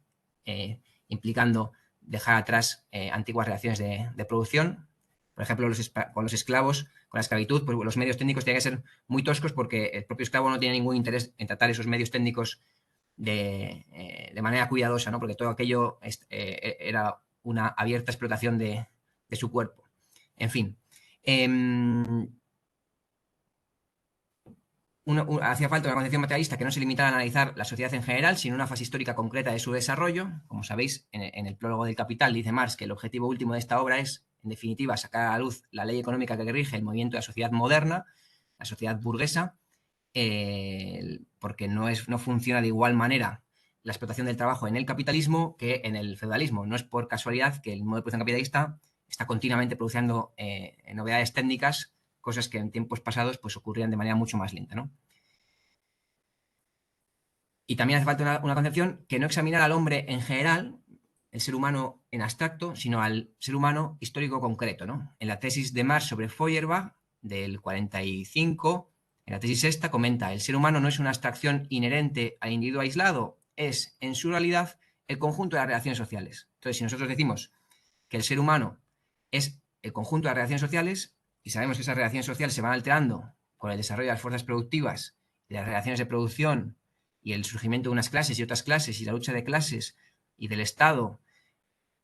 implicando dejar atrás antiguas relaciones de producción. Por ejemplo, con los esclavos, con la esclavitud, pues los medios técnicos tienen que ser muy toscos porque el propio esclavo no tiene ningún interés en tratar esos medios técnicos de manera cuidadosa, ¿no? Porque todo aquello era una abierta explotación de su cuerpo. En fin. Hacía falta una concepción materialista que no se limitara a analizar la sociedad en general, sino una fase histórica concreta de su desarrollo. Como sabéis, en el prólogo del Capital dice Marx que el objetivo último de esta obra es, en definitiva, sacar a la luz la ley económica que rige el movimiento de la sociedad moderna, la sociedad burguesa, porque no funciona de igual manera la explotación del trabajo en el capitalismo que en el feudalismo. No es por casualidad que el modo de producción capitalista está continuamente produciendo novedades técnicas, cosas que en tiempos pasados pues ocurrían de manera mucho más lenta, ¿no? Y también hace falta una concepción que no examinara al hombre en general, el ser humano en abstracto, sino al ser humano histórico concreto, ¿no? En la tesis de Marx sobre Feuerbach, del 45, en la tesis esta comenta: el ser humano no es una abstracción inherente al individuo aislado, es, en su realidad, el conjunto de las relaciones sociales. Entonces, si nosotros decimos que el ser humano es el conjunto de las relaciones sociales, y sabemos que esas relaciones sociales se van alterando con el desarrollo de las fuerzas productivas, de las relaciones de producción y el surgimiento de unas clases y otras clases y la lucha de clases y del Estado,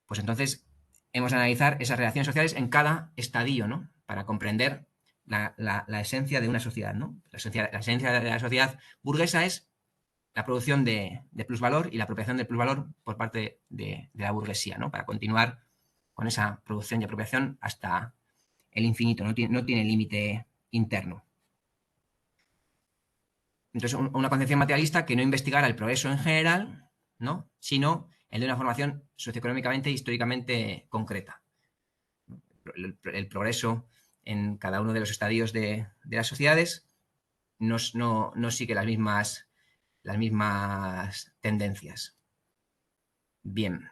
pues entonces hemos de analizar esas relaciones sociales en cada estadio, ¿no? Para comprender la esencia de una sociedad, ¿no? La esencia de la sociedad burguesa es la producción de plusvalor y la apropiación del plusvalor por parte de la burguesía, ¿no? Para continuar con esa producción y apropiación hasta el infinito, no tiene límite interno. Entonces, una concepción materialista que no investigara el progreso en general, ¿no? Sino el de una formación socioeconómicamente e históricamente concreta. El progreso en cada uno de los estadios de las sociedades no sigue las mismas tendencias. Bien.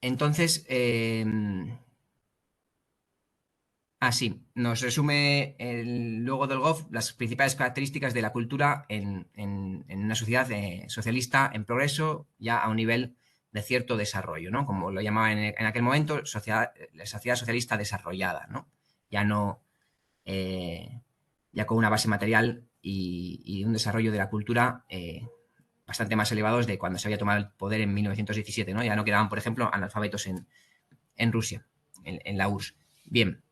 Entonces, así, nos resume luego Dolgov las principales características de la cultura en una sociedad socialista en progreso, ya a un nivel de cierto desarrollo, ¿no? Como lo llamaba en aquel momento, la sociedad socialista desarrollada, ¿no? Ya no, ya con una base material y un desarrollo de la cultura bastante más elevados de cuando se había tomado el poder en 1917, ¿no? Ya no quedaban, por ejemplo, analfabetos en Rusia, en la URSS. Bien.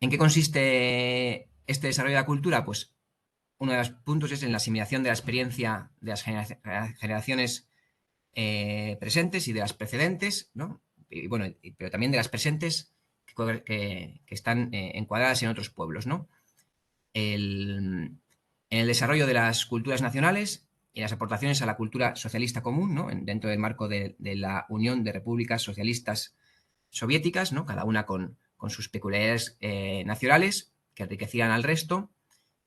¿En qué consiste este desarrollo de la cultura? Pues uno de los puntos es en la asimilación de la experiencia de las generaciones presentes y de las precedentes, ¿no? Y bueno, pero también de las presentes que están encuadradas en otros pueblos, ¿no? En el desarrollo de las culturas nacionales y las aportaciones a la cultura socialista común, ¿no? Dentro del marco de la Unión de Repúblicas Socialistas Soviéticas, ¿no? Cada una con sus peculiaridades nacionales que enriquecían al resto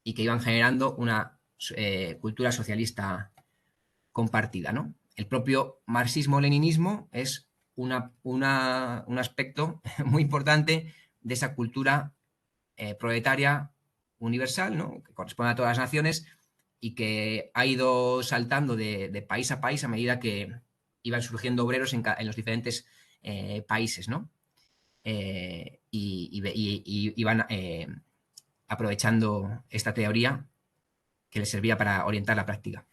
y que iban generando una cultura socialista compartida, ¿no? El propio marxismo-leninismo es un aspecto muy importante de esa cultura proletaria universal, ¿no? Que corresponde a todas las naciones y que ha ido saltando de país a país a medida que iban surgiendo obreros en los diferentes países, ¿no? Y van aprovechando esta teoría que les servía para orientar la práctica.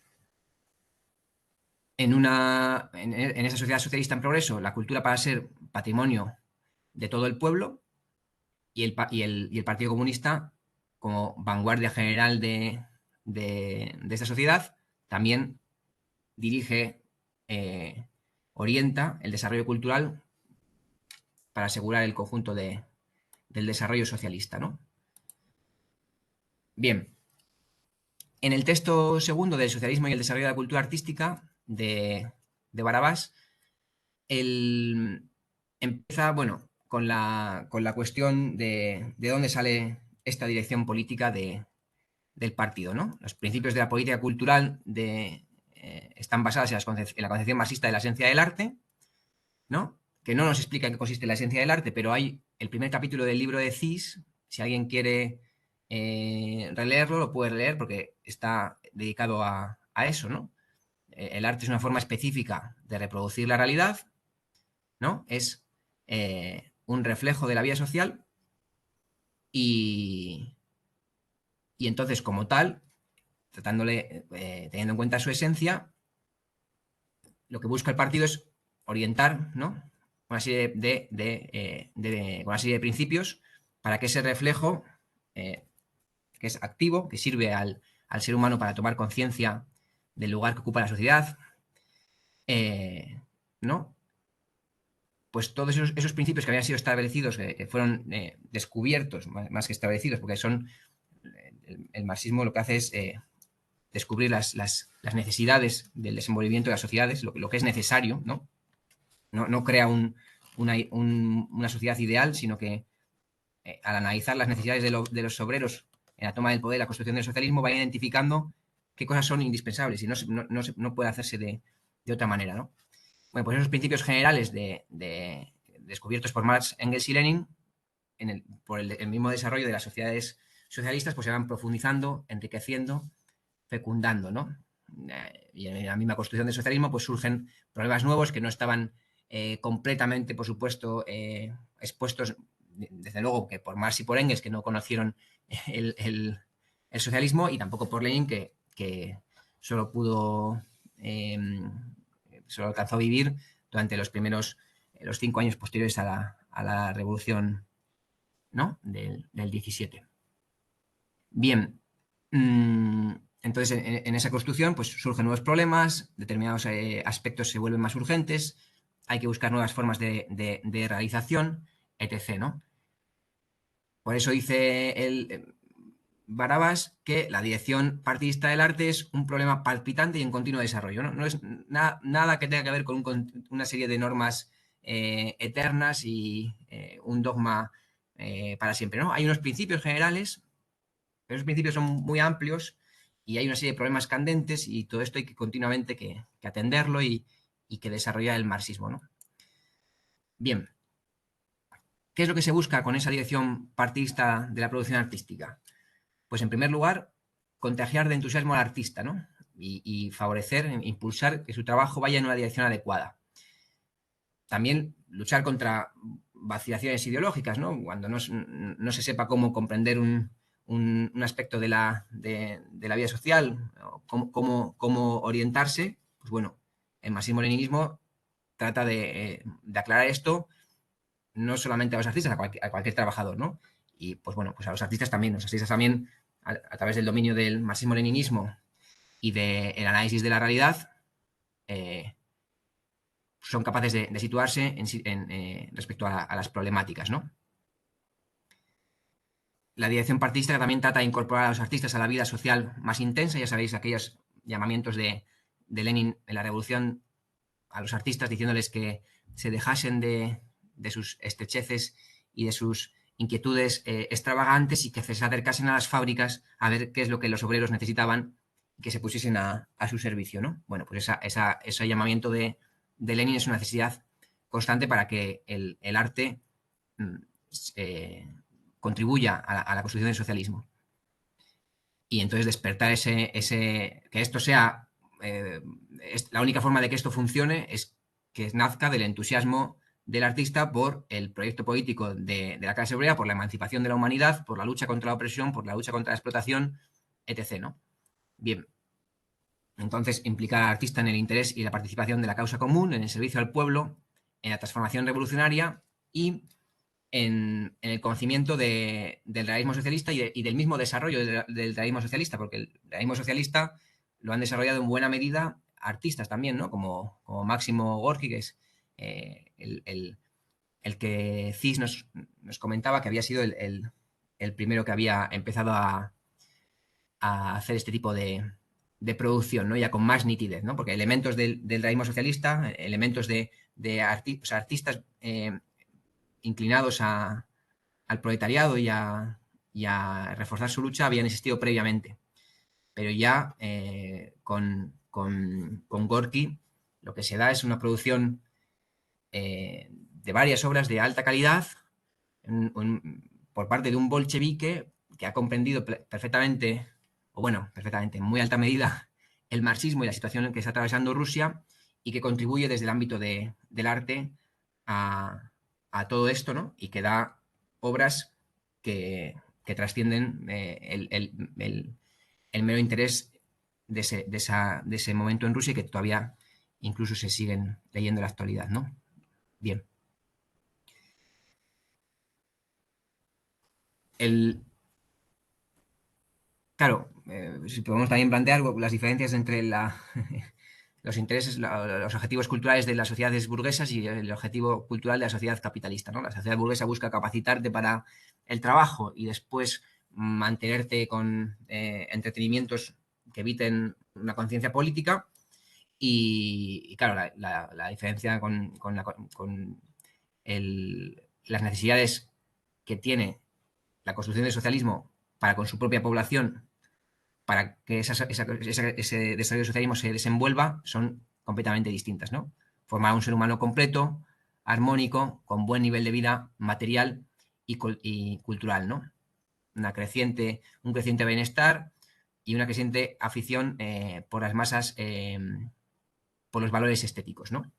En esa sociedad socialista en progreso, la cultura pasa a ser patrimonio de todo el pueblo y el Partido Comunista, como vanguardia general de esta sociedad, también dirige, orienta el desarrollo cultural para asegurar el conjunto del desarrollo socialista, ¿no? Bien. En el texto segundo del socialismo y el desarrollo de la cultura artística de Barabás, empieza, bueno, con la cuestión de dónde sale esta dirección política del partido, ¿no? Los principios de la política cultural están basados en la concepción marxista de la esencia del arte, ¿no? Que no nos explica en qué consiste la esencia del arte, pero hay el primer capítulo del libro de Cis, si alguien quiere releerlo, lo puede leer porque está dedicado a eso, ¿no? El arte es una forma específica de reproducir la realidad, ¿no? Es un reflejo de la vida social y entonces, como tal, teniendo en cuenta su esencia, lo que busca el partido es orientar, ¿no? Una serie una serie de principios para que ese reflejo, que es activo, que sirve al ser humano para tomar conciencia del lugar que ocupa la sociedad, ¿no? Pues todos esos principios que habían sido establecidos, que fueron descubiertos, más que establecidos, porque son el marxismo lo que hace es descubrir las necesidades del desenvolvimiento de las sociedades, lo que es necesario, ¿no? No crea una sociedad ideal, sino que al analizar las necesidades de los obreros en la toma del poder, la construcción del socialismo, va identificando qué cosas son indispensables y no puede hacerse de otra manera, ¿no? Bueno, pues esos principios generales descubiertos por Marx, Engels y Lenin, por el mismo desarrollo de las sociedades socialistas, pues se van profundizando, enriqueciendo, fecundando, ¿no? Y en la misma construcción del socialismo, pues surgen problemas nuevos que no estaban completamente, por supuesto, expuestos, desde luego, que por Marx y por Engels, que no conocieron el socialismo, y tampoco por Lenin, que solo solo alcanzó a vivir durante los 5 años posteriores a la revolución, ¿no? del 17. Bien, entonces en esa construcción pues surgen nuevos problemas, determinados aspectos se vuelven más urgentes, hay que buscar nuevas formas de realización, etc., ¿no? Por eso dice Barabás que la dirección partidista del arte es un problema palpitante y en continuo desarrollo, ¿no? No es nada que tenga que ver con una serie de normas eternas y un dogma para siempre, ¿no? Hay unos principios generales, pero esos principios son muy amplios y hay una serie de problemas candentes y todo esto hay que continuamente que atenderlo y que desarrollar el marxismo, ¿no? Bien, ¿qué es lo que se busca con esa dirección partidista de la producción artística? Pues en primer lugar, contagiar de entusiasmo al artista, ¿no? Y favorecer, impulsar que su trabajo vaya en una dirección adecuada. También luchar contra vacilaciones ideológicas, ¿no? Cuando no se sepa cómo comprender un aspecto de la vida social, cómo orientarse, pues bueno, el marxismo-leninismo trata de aclarar esto no solamente a los artistas, a cualquier trabajador, ¿no? Y pues bueno, pues a los artistas también, a través del dominio del marxismo-leninismo y del análisis de la realidad, son capaces de situarse respecto a las problemáticas, ¿no? La dirección partidista también trata de incorporar a los artistas a la vida social más intensa, ya sabéis, aquellos llamamientos de Lenin en la Revolución a los artistas diciéndoles que se dejasen de sus estrecheces y de sus inquietudes extravagantes y que se acercasen a las fábricas a ver qué es lo que los obreros necesitaban y que se pusiesen a su servicio, ¿no? Bueno, pues ese llamamiento de Lenin es una necesidad constante para que el arte contribuya a la construcción del socialismo. Y entonces despertar que esto sea... la única forma de que esto funcione es que nazca del entusiasmo del artista por el proyecto político de la clase obrera, por la emancipación de la humanidad, por la lucha contra la opresión, por la lucha contra la explotación, etc., ¿no? Bien. Entonces, implicar al artista en el interés y la participación de la causa común, en el servicio al pueblo, en la transformación revolucionaria y en el conocimiento del realismo socialista y del mismo desarrollo del realismo socialista, porque el realismo socialista lo han desarrollado en buena medida artistas también, ¿no? Como Máximo Gorki, que es el que Cis nos comentaba que había sido el primero que había empezado a hacer este tipo de producción, ¿no? Ya con más nitidez, ¿no? Porque elementos del realismo socialista, elementos de artistas inclinados al proletariado y a reforzar su lucha habían existido previamente. Pero ya con Gorki lo que se da es una producción de varias obras de alta calidad por parte de un bolchevique que ha comprendido perfectamente, en muy alta medida, el marxismo y la situación en que está atravesando Rusia y que contribuye desde el ámbito del arte a todo esto, ¿no? Y que da obras que trascienden el mero interés de ese momento en Rusia y que todavía incluso se siguen leyendo en la actualidad, ¿no? Bien. Claro, si podemos también plantear las diferencias entre los intereses, los objetivos culturales de las sociedades burguesas y el objetivo cultural de la sociedad capitalista, ¿no? La sociedad burguesa busca capacitarte para el trabajo y después mantenerte con entretenimientos que eviten una conciencia política. Y claro, la diferencia con las necesidades que tiene la construcción del socialismo para con su propia población, para que ese desarrollo del socialismo se desenvuelva, son completamente distintas, ¿no? Formar un ser humano completo, armónico, con buen nivel de vida material y cultural, ¿no? Un creciente bienestar y una creciente afición por las masas, por los valores estéticos, ¿no?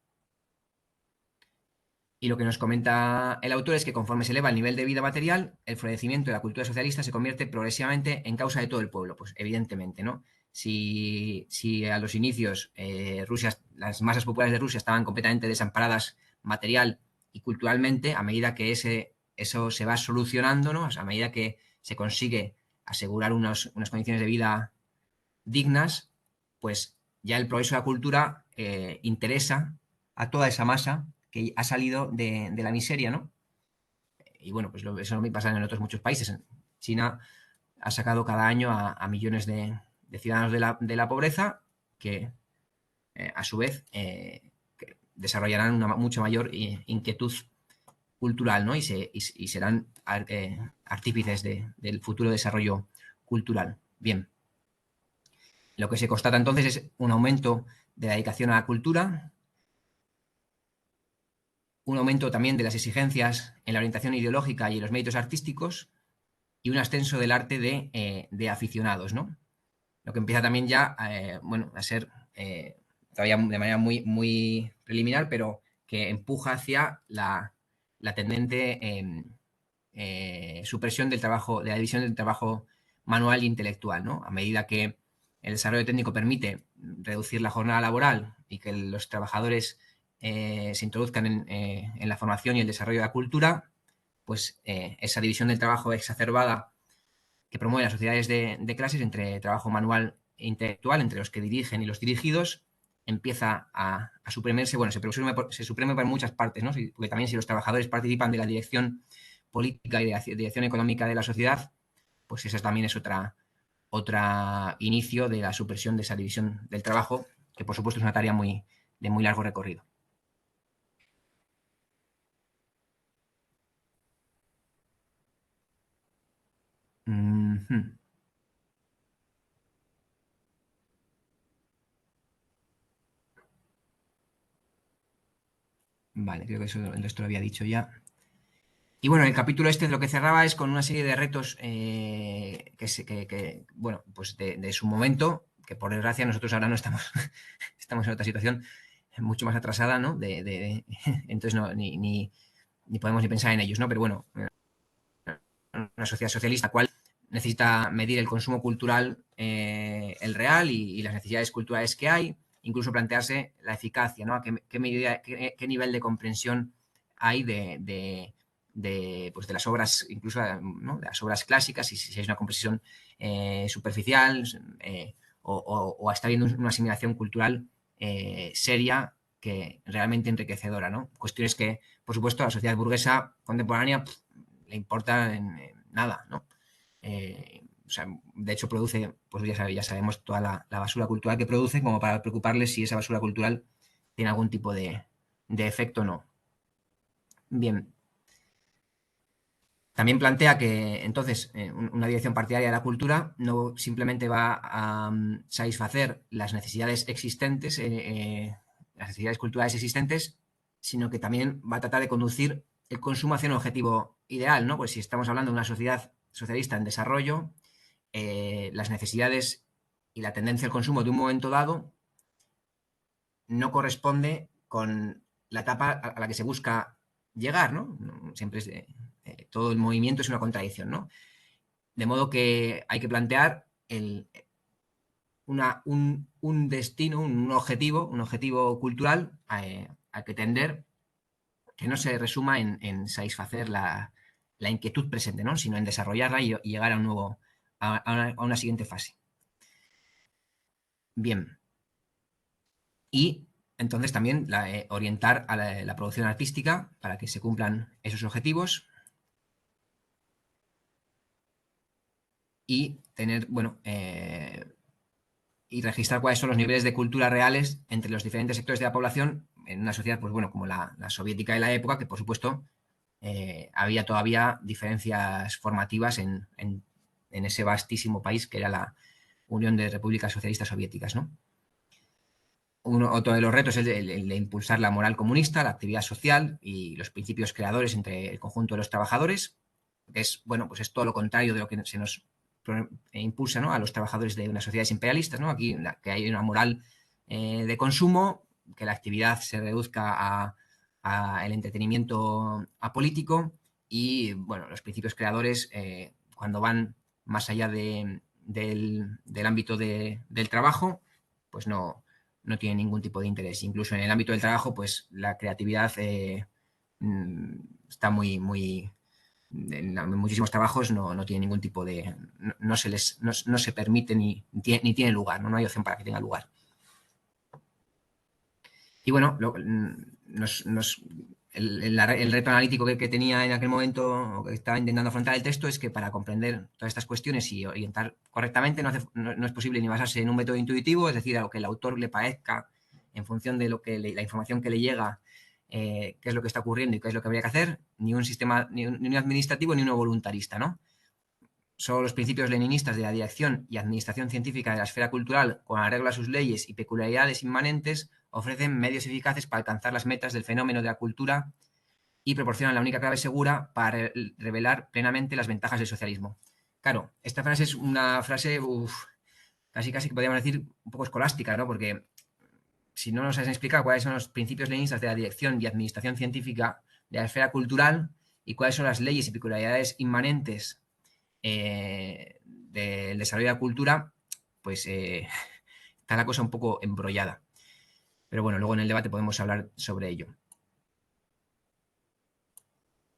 Y lo que nos comenta el autor es que conforme se eleva el nivel de vida material, el florecimiento de la cultura socialista se convierte progresivamente en causa de todo el pueblo. Pues evidentemente, ¿no? Si a los inicios las masas populares de Rusia estaban completamente desamparadas material y culturalmente, a medida que eso se va solucionando, ¿no? O sea, a medida que se consigue asegurar unas condiciones de vida dignas, pues ya el progreso de la cultura interesa a toda esa masa que ha salido de la miseria, ¿no? Y bueno, pues eso no pasa en otros muchos países. China ha sacado cada año a millones de ciudadanos de la pobreza que, a su vez, que desarrollarán una mucho mayor inquietud cultural, ¿no? Y serán artífices del futuro desarrollo cultural. Bien. Lo que se constata entonces es un aumento de la dedicación a la cultura, un aumento también de las exigencias en la orientación ideológica y en los méritos artísticos y un ascenso del arte de aficionados, ¿no? Lo que empieza también ya a ser todavía de manera muy, muy preliminar, pero que empuja hacia la tendente supresión del trabajo, de la división del trabajo manual e intelectual, ¿no? A medida que el desarrollo técnico permite reducir la jornada laboral y que los trabajadores se introduzcan en la formación y el desarrollo de la cultura, pues esa división del trabajo exacerbada que promueve las sociedades de clases entre trabajo manual e intelectual, entre los que dirigen y los dirigidos, empieza a suprimirse, bueno, se suprime por muchas partes, ¿no? Porque también si los trabajadores participan de la dirección política y de la dirección económica de la sociedad, pues esa también es otra inicio de la supresión de esa división del trabajo, que por supuesto es una tarea de muy largo recorrido. Vale, creo que esto lo había dicho ya. Y bueno, el capítulo este lo que cerraba es con una serie de retos bueno, pues de su momento, que por desgracia nosotros ahora no estamos, estamos en otra situación mucho más atrasada, ¿no? Entonces ni podemos ni pensar en ellos, ¿no? Pero bueno, una sociedad socialista, cual necesita medir el consumo cultural, el real y las necesidades culturales que hay, incluso plantearse la eficacia, ¿no? ¿Qué nivel de comprensión hay pues de las obras, incluso, ¿no? De las obras clásicas, y si hay una comprensión superficial o está habiendo una asimilación cultural seria que realmente enriquecedora, ¿no? Cuestiones que, por supuesto, a la sociedad burguesa contemporánea le importa nada, ¿no? O sea, de hecho produce, pues ya sabemos toda la basura cultural que produce, como para preocuparles si esa basura cultural tiene algún tipo de efecto o no. Bien. También plantea que entonces una dirección partidaria de la cultura no simplemente va a satisfacer las necesidades existentes, las necesidades culturales existentes, sino que también va a tratar de conducir el consumo hacia un objetivo ideal, ¿no? Pues si estamos hablando de una sociedad socialista en desarrollo, las necesidades y la tendencia al consumo de un momento dado no corresponde con la etapa a la que se busca llegar, ¿no? Siempre es todo el movimiento es una contradicción, ¿no? De modo que hay que plantear un destino, un objetivo cultural a que tender, que no se resuma en satisfacer la inquietud presente, ¿no? Sino en desarrollarla y llegar a una siguiente fase. Bien. Y entonces también orientar a la producción artística para que se cumplan esos objetivos y tener, bueno, y registrar cuáles son los niveles de cultura reales entre los diferentes sectores de la población en una sociedad, pues bueno, como la soviética de la época, que por supuesto había todavía diferencias formativas en ese vastísimo país que era la Unión de Repúblicas Socialistas Soviéticas, ¿no? Otro de los retos es el de impulsar la moral comunista, la actividad social y los principios creadores entre el conjunto de los trabajadores, que es, bueno, pues es todo lo contrario de lo que se nos impulsa, ¿no?, a los trabajadores de unas sociedades imperialistas, ¿no? Aquí que hay una moral de consumo, que la actividad se reduzca a el entretenimiento apolítico y, bueno, los principios creadores, cuando van más allá del ámbito del trabajo, pues no tiene ningún tipo de interés. Incluso en el ámbito del trabajo, pues la creatividad está muy en muchísimos trabajos no tiene ningún tipo de... no se permite ni tiene lugar, ¿no? No hay opción para que tenga lugar. Y bueno, el reto analítico que tenía en aquel momento, o que estaba intentando afrontar el texto, es que para comprender todas estas cuestiones y orientar correctamente no es posible ni basarse en un método intuitivo, es decir, a lo que el autor le parezca en función de la información que le llega, qué es lo que está ocurriendo y qué es lo que habría que hacer, ni un sistema, ni un administrativo, ni uno voluntarista, ¿no? Solo los principios leninistas de la dirección y administración científica de la esfera cultural, con arreglo a sus leyes y peculiaridades inmanentes, ofrecen medios eficaces para alcanzar las metas del fenómeno de la cultura y proporcionan la única clave segura para revelar plenamente las ventajas del socialismo. Claro, esta frase es una frase casi que podríamos decir un poco escolástica, ¿no? Porque si no nos has explicado cuáles son los principios leninistas de la dirección y administración científica de la esfera cultural y cuáles son las leyes y peculiaridades inmanentes del desarrollo de la cultura, pues está la cosa un poco embrollada. Pero bueno, luego en el debate podemos hablar sobre ello.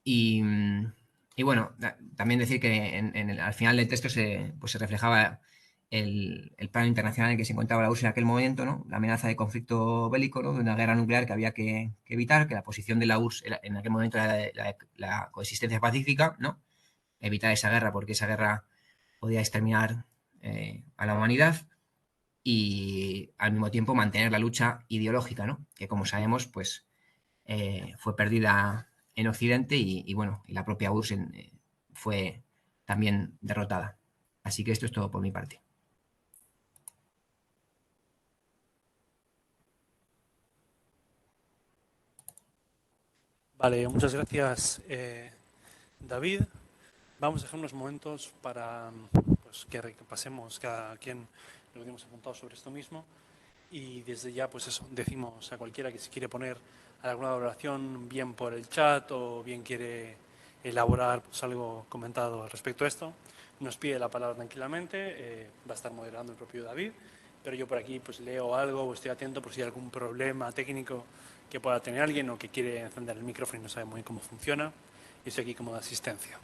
Y bueno, también decir que al final del texto se reflejaba el plano internacional en el que se encontraba la URSS en aquel momento, ¿no? La amenaza de conflicto bélico, ¿no?, de una guerra nuclear que había que evitar, que la posición de la URSS en aquel momento era la coexistencia pacífica, ¿no? Evitar esa guerra porque esa guerra podía exterminar a la humanidad y al mismo tiempo mantener la lucha ideológica, ¿no?, que como sabemos pues fue perdida en Occidente y bueno, y la propia URSS fue también derrotada. Así que esto es todo por mi parte. Vale, muchas gracias, David. Vamos a dejar unos momentos para pues, que repasemos cada quien lo que hemos apuntado sobre esto mismo y desde ya, pues eso, decimos a cualquiera que si quiere poner alguna valoración, bien por el chat o bien quiere elaborar pues, algo comentado al respecto a esto, nos pide la palabra tranquilamente, va a estar moderando el propio David, pero yo por aquí pues leo algo o estoy atento por si hay algún problema técnico que pueda tener alguien o que quiere encender el micrófono y no sabe muy bien cómo funciona, y estoy aquí como de asistencia.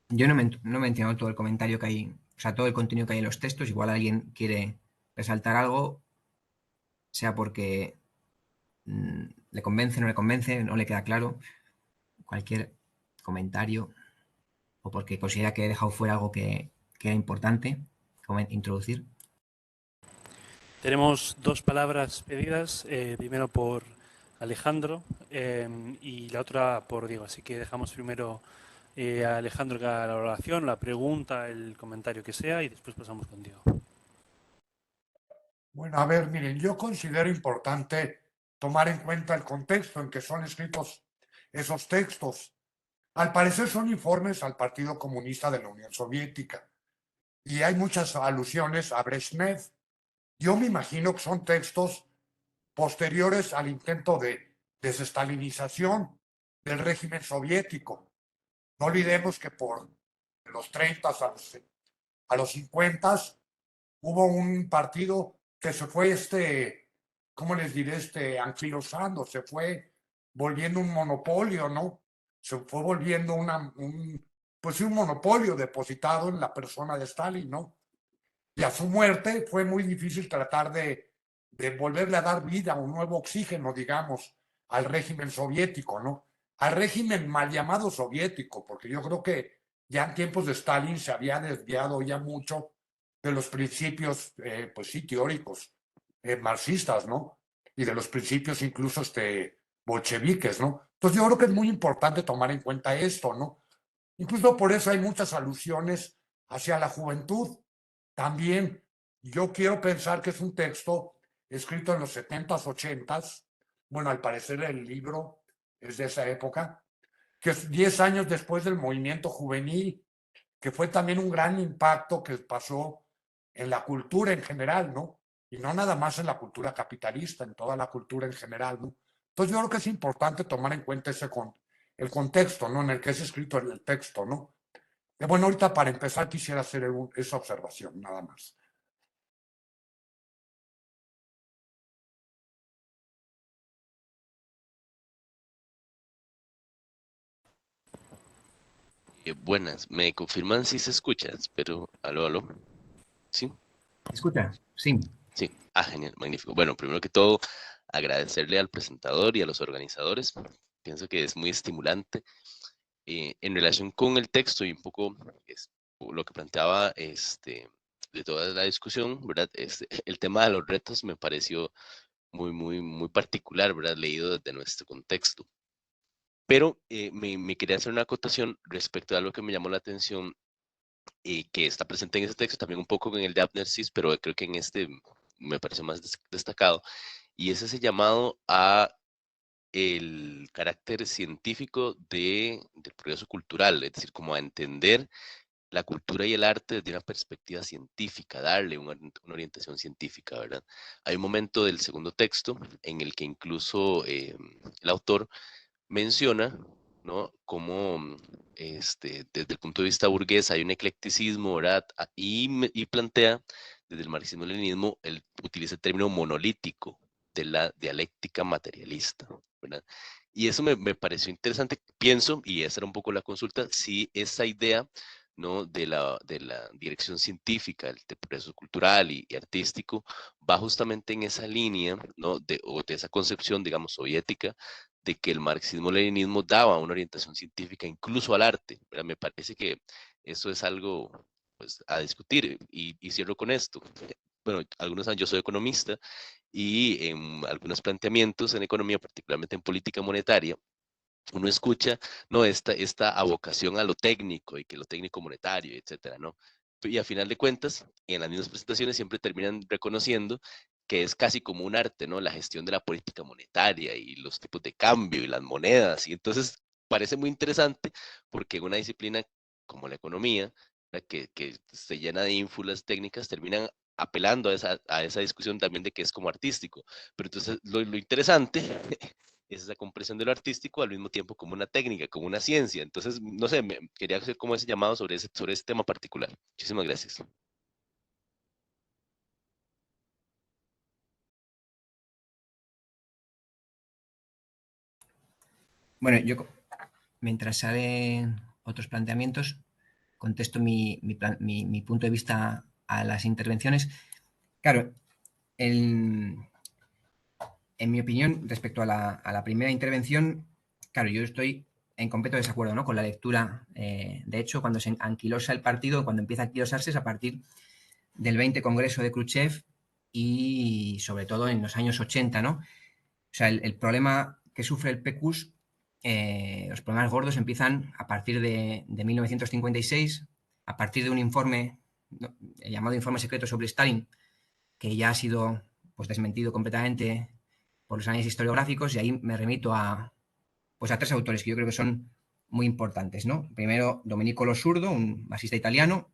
Yo no me he enterado todo el comentario que hay, o sea, todo el contenido que hay en los textos. Igual alguien quiere resaltar algo, sea porque le convence, no le convence, no le queda claro. Cualquier comentario o porque considera que he dejado fuera algo que era importante introducir. Tenemos dos palabras pedidas, primero por Alejandro y la otra por Diego, así que dejamos primero a Alejandro que haga la oración, la pregunta, el comentario que sea y después pasamos con Diego. Bueno, a ver, miren, yo considero importante tomar en cuenta el contexto en que son escritos esos textos. Al parecer son informes al Partido Comunista de la Unión Soviética y hay muchas alusiones a Brezhnev. Yo me imagino que son textos posteriores al intento de desestalinización del régimen soviético. No olvidemos que por los 30 a los 50 hubo un partido que se fue ¿cómo les diré? Anquilosando, se fue volviendo un monopolio, ¿no? Se fue volviendo pues un monopolio depositado en la persona de Stalin, ¿no? Y a su muerte fue muy difícil tratar de volverle a dar vida, un nuevo oxígeno, digamos, al régimen soviético, ¿no? Al régimen mal llamado soviético, porque yo creo que ya en tiempos de Stalin se había desviado ya mucho de los principios, pues sí, teóricos, marxistas, ¿no? Y de los principios incluso bolcheviques, ¿no? Entonces yo creo que es muy importante tomar en cuenta esto, ¿no? Incluso por eso hay muchas alusiones hacia la juventud. También yo quiero pensar que es un texto escrito en los 70s, 80s. Bueno, al parecer el libro es de esa época, que es 10 años después del movimiento juvenil, que fue también un gran impacto que pasó en la cultura en general, ¿no? Y no nada más en la cultura capitalista, en toda la cultura en general, ¿no? Entonces yo creo que es importante tomar en cuenta el contexto, ¿no? En el que es escrito el texto, ¿no? Bueno, ahorita para empezar quisiera hacer esa observación, nada más. Buenas, me confirman si se escucha, pero aló, ¿sí? ¿Escucha? Sí. Sí, genial, magnífico. Bueno, primero que todo, agradecerle al presentador y a los organizadores. Pienso que es muy estimulante. En relación con el texto y un poco lo que planteaba de toda la discusión, ¿verdad? El tema de los retos me pareció muy particular, ¿verdad? Leído desde nuestro contexto. Pero me quería hacer una acotación respecto a algo que me llamó la atención que está presente en ese texto, también un poco en el de Abner Cis, pero creo que en este me pareció más destacado, y es ese llamado a el carácter científico del progreso cultural, es decir, como a entender la cultura y el arte desde una perspectiva científica, darle una orientación científica, ¿verdad? Hay un momento del segundo texto en el que incluso el autor menciona, ¿no? Cómo desde el punto de vista burgués hay un eclecticismo, ¿verdad? Y plantea, desde el marxismo-leninismo, él utiliza el término monolítico de la dialéctica materialista, ¿verdad? Y eso me pareció interesante, pienso, y esa era un poco la consulta, si esa idea, ¿no? de la dirección científica, del progreso cultural y artístico, va justamente en esa línea, ¿no? o de esa concepción, digamos, soviética, de que el marxismo-leninismo daba una orientación científica incluso al arte, ¿verdad? Me parece que eso es algo pues, a discutir y cierro con esto. Bueno, algunos años yo soy economista y en algunos planteamientos en economía, particularmente en política monetaria, uno escucha, ¿no? Esta abocación a lo técnico y que lo técnico monetario, etcétera, ¿no? Y a final de cuentas, en las mismas presentaciones siempre terminan reconociendo que es casi como un arte, ¿no? La gestión de la política monetaria y los tipos de cambio y las monedas. Y entonces parece muy interesante porque en una disciplina como la economía, que se llena de ínfulas técnicas, terminan apelando a esa discusión también de que es como artístico. Pero entonces lo interesante es esa comprensión de lo artístico al mismo tiempo como una técnica, como una ciencia. Entonces, no sé, quería hacer como ese llamado sobre ese tema particular. Muchísimas gracias. Bueno, yo mientras salen otros planteamientos, contesto mi punto de vista a las intervenciones. Claro, en mi opinión, respecto a la primera intervención, claro, yo estoy en completo desacuerdo, ¿no? Con la lectura. De hecho, cuando se anquilosa el partido, cuando empieza a anquilosarse es a partir del 20 Congreso de Khrushchev y sobre todo en los años 80, ¿no? O sea, el problema que sufre el PQS, los problemas gordos empiezan a partir de 1956, a partir de un informe, el llamado informe secreto sobre Stalin, que ya ha sido pues, desmentido completamente por los análisis historiográficos, y ahí me remito pues, a tres autores que yo creo que son muy importantes, ¿no? Primero, Domenico Lo Surdo, un marxista italiano.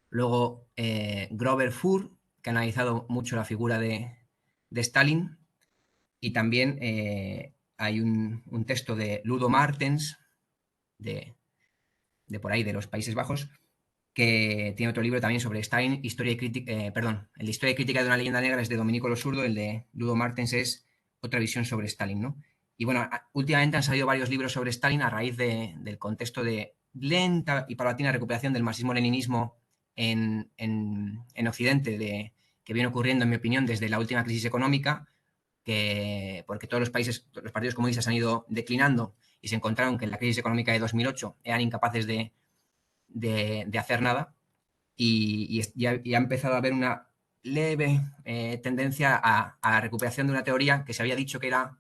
Luego, Grover Furr, que ha analizado mucho la figura de Stalin. Y también hay un texto de Ludo Martens, de por ahí, de los Países Bajos, que tiene otro libro también sobre Stalin, Historia y Crítica, el de Historia y Crítica de una leyenda negra es de Domenico Losurdo, el de Ludo Martens es otra visión sobre Stalin, ¿no? Y bueno, últimamente han salido varios libros sobre Stalin a raíz del contexto de lenta y paulatina recuperación del marxismo-leninismo en Occidente, que viene ocurriendo, en mi opinión, desde la última crisis económica, porque todos los partidos comunistas han ido declinando y se encontraron que en la crisis económica de 2008 eran incapaces de hacer nada y ha empezado a haber una leve tendencia a la recuperación de una teoría que se había dicho que era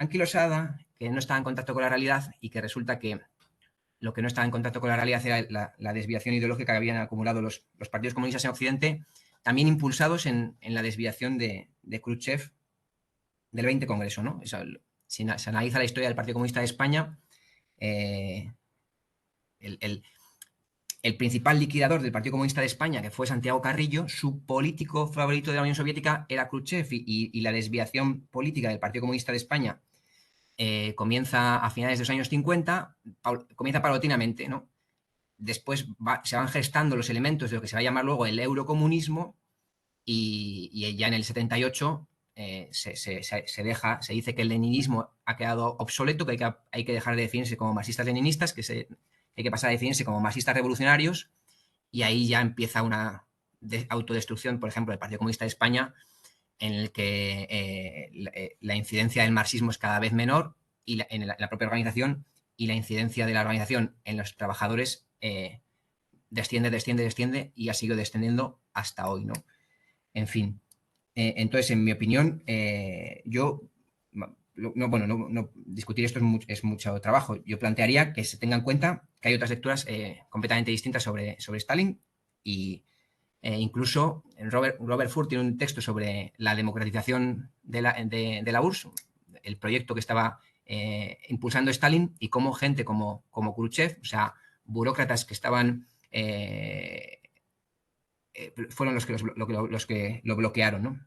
anquilosada, que no estaba en contacto con la realidad y que resulta que lo que no estaba en contacto con la realidad era la desviación ideológica que habían acumulado los partidos comunistas en Occidente, también impulsados en la desviación de Khrushchev del 20 Congreso, ¿no? Eso, si se analiza la historia del Partido Comunista de España, el principal liquidador del Partido Comunista de España, que fue Santiago Carrillo, su político favorito de la Unión Soviética era Khrushchev y la desviación política del Partido Comunista de España comienza a finales de los años 50, comienza paulatinamente, ¿no? Después se van gestando los elementos de lo que se va a llamar luego el eurocomunismo y ya en el 78 se dice que el leninismo ha quedado obsoleto, que hay que dejar de definirse como marxistas-leninistas, que hay que pasar a definirse como marxistas revolucionarios, y ahí ya empieza una autodestrucción, por ejemplo, del Partido Comunista de España, en el que la incidencia del marxismo es cada vez menor en la propia organización, y la incidencia de la organización en los trabajadores desciende y ha seguido descendiendo hasta hoy, ¿no? En fin, entonces, en mi opinión, discutir esto es mucho trabajo. Yo plantearía que se tenga en cuenta que hay otras lecturas completamente distintas sobre Stalin y incluso Robert Ford tiene un texto sobre la democratización de la URSS, el proyecto que estaba impulsando Stalin, y cómo gente como Khrushchev, o sea, burócratas que estaban fueron los que lo bloquearon, ¿no?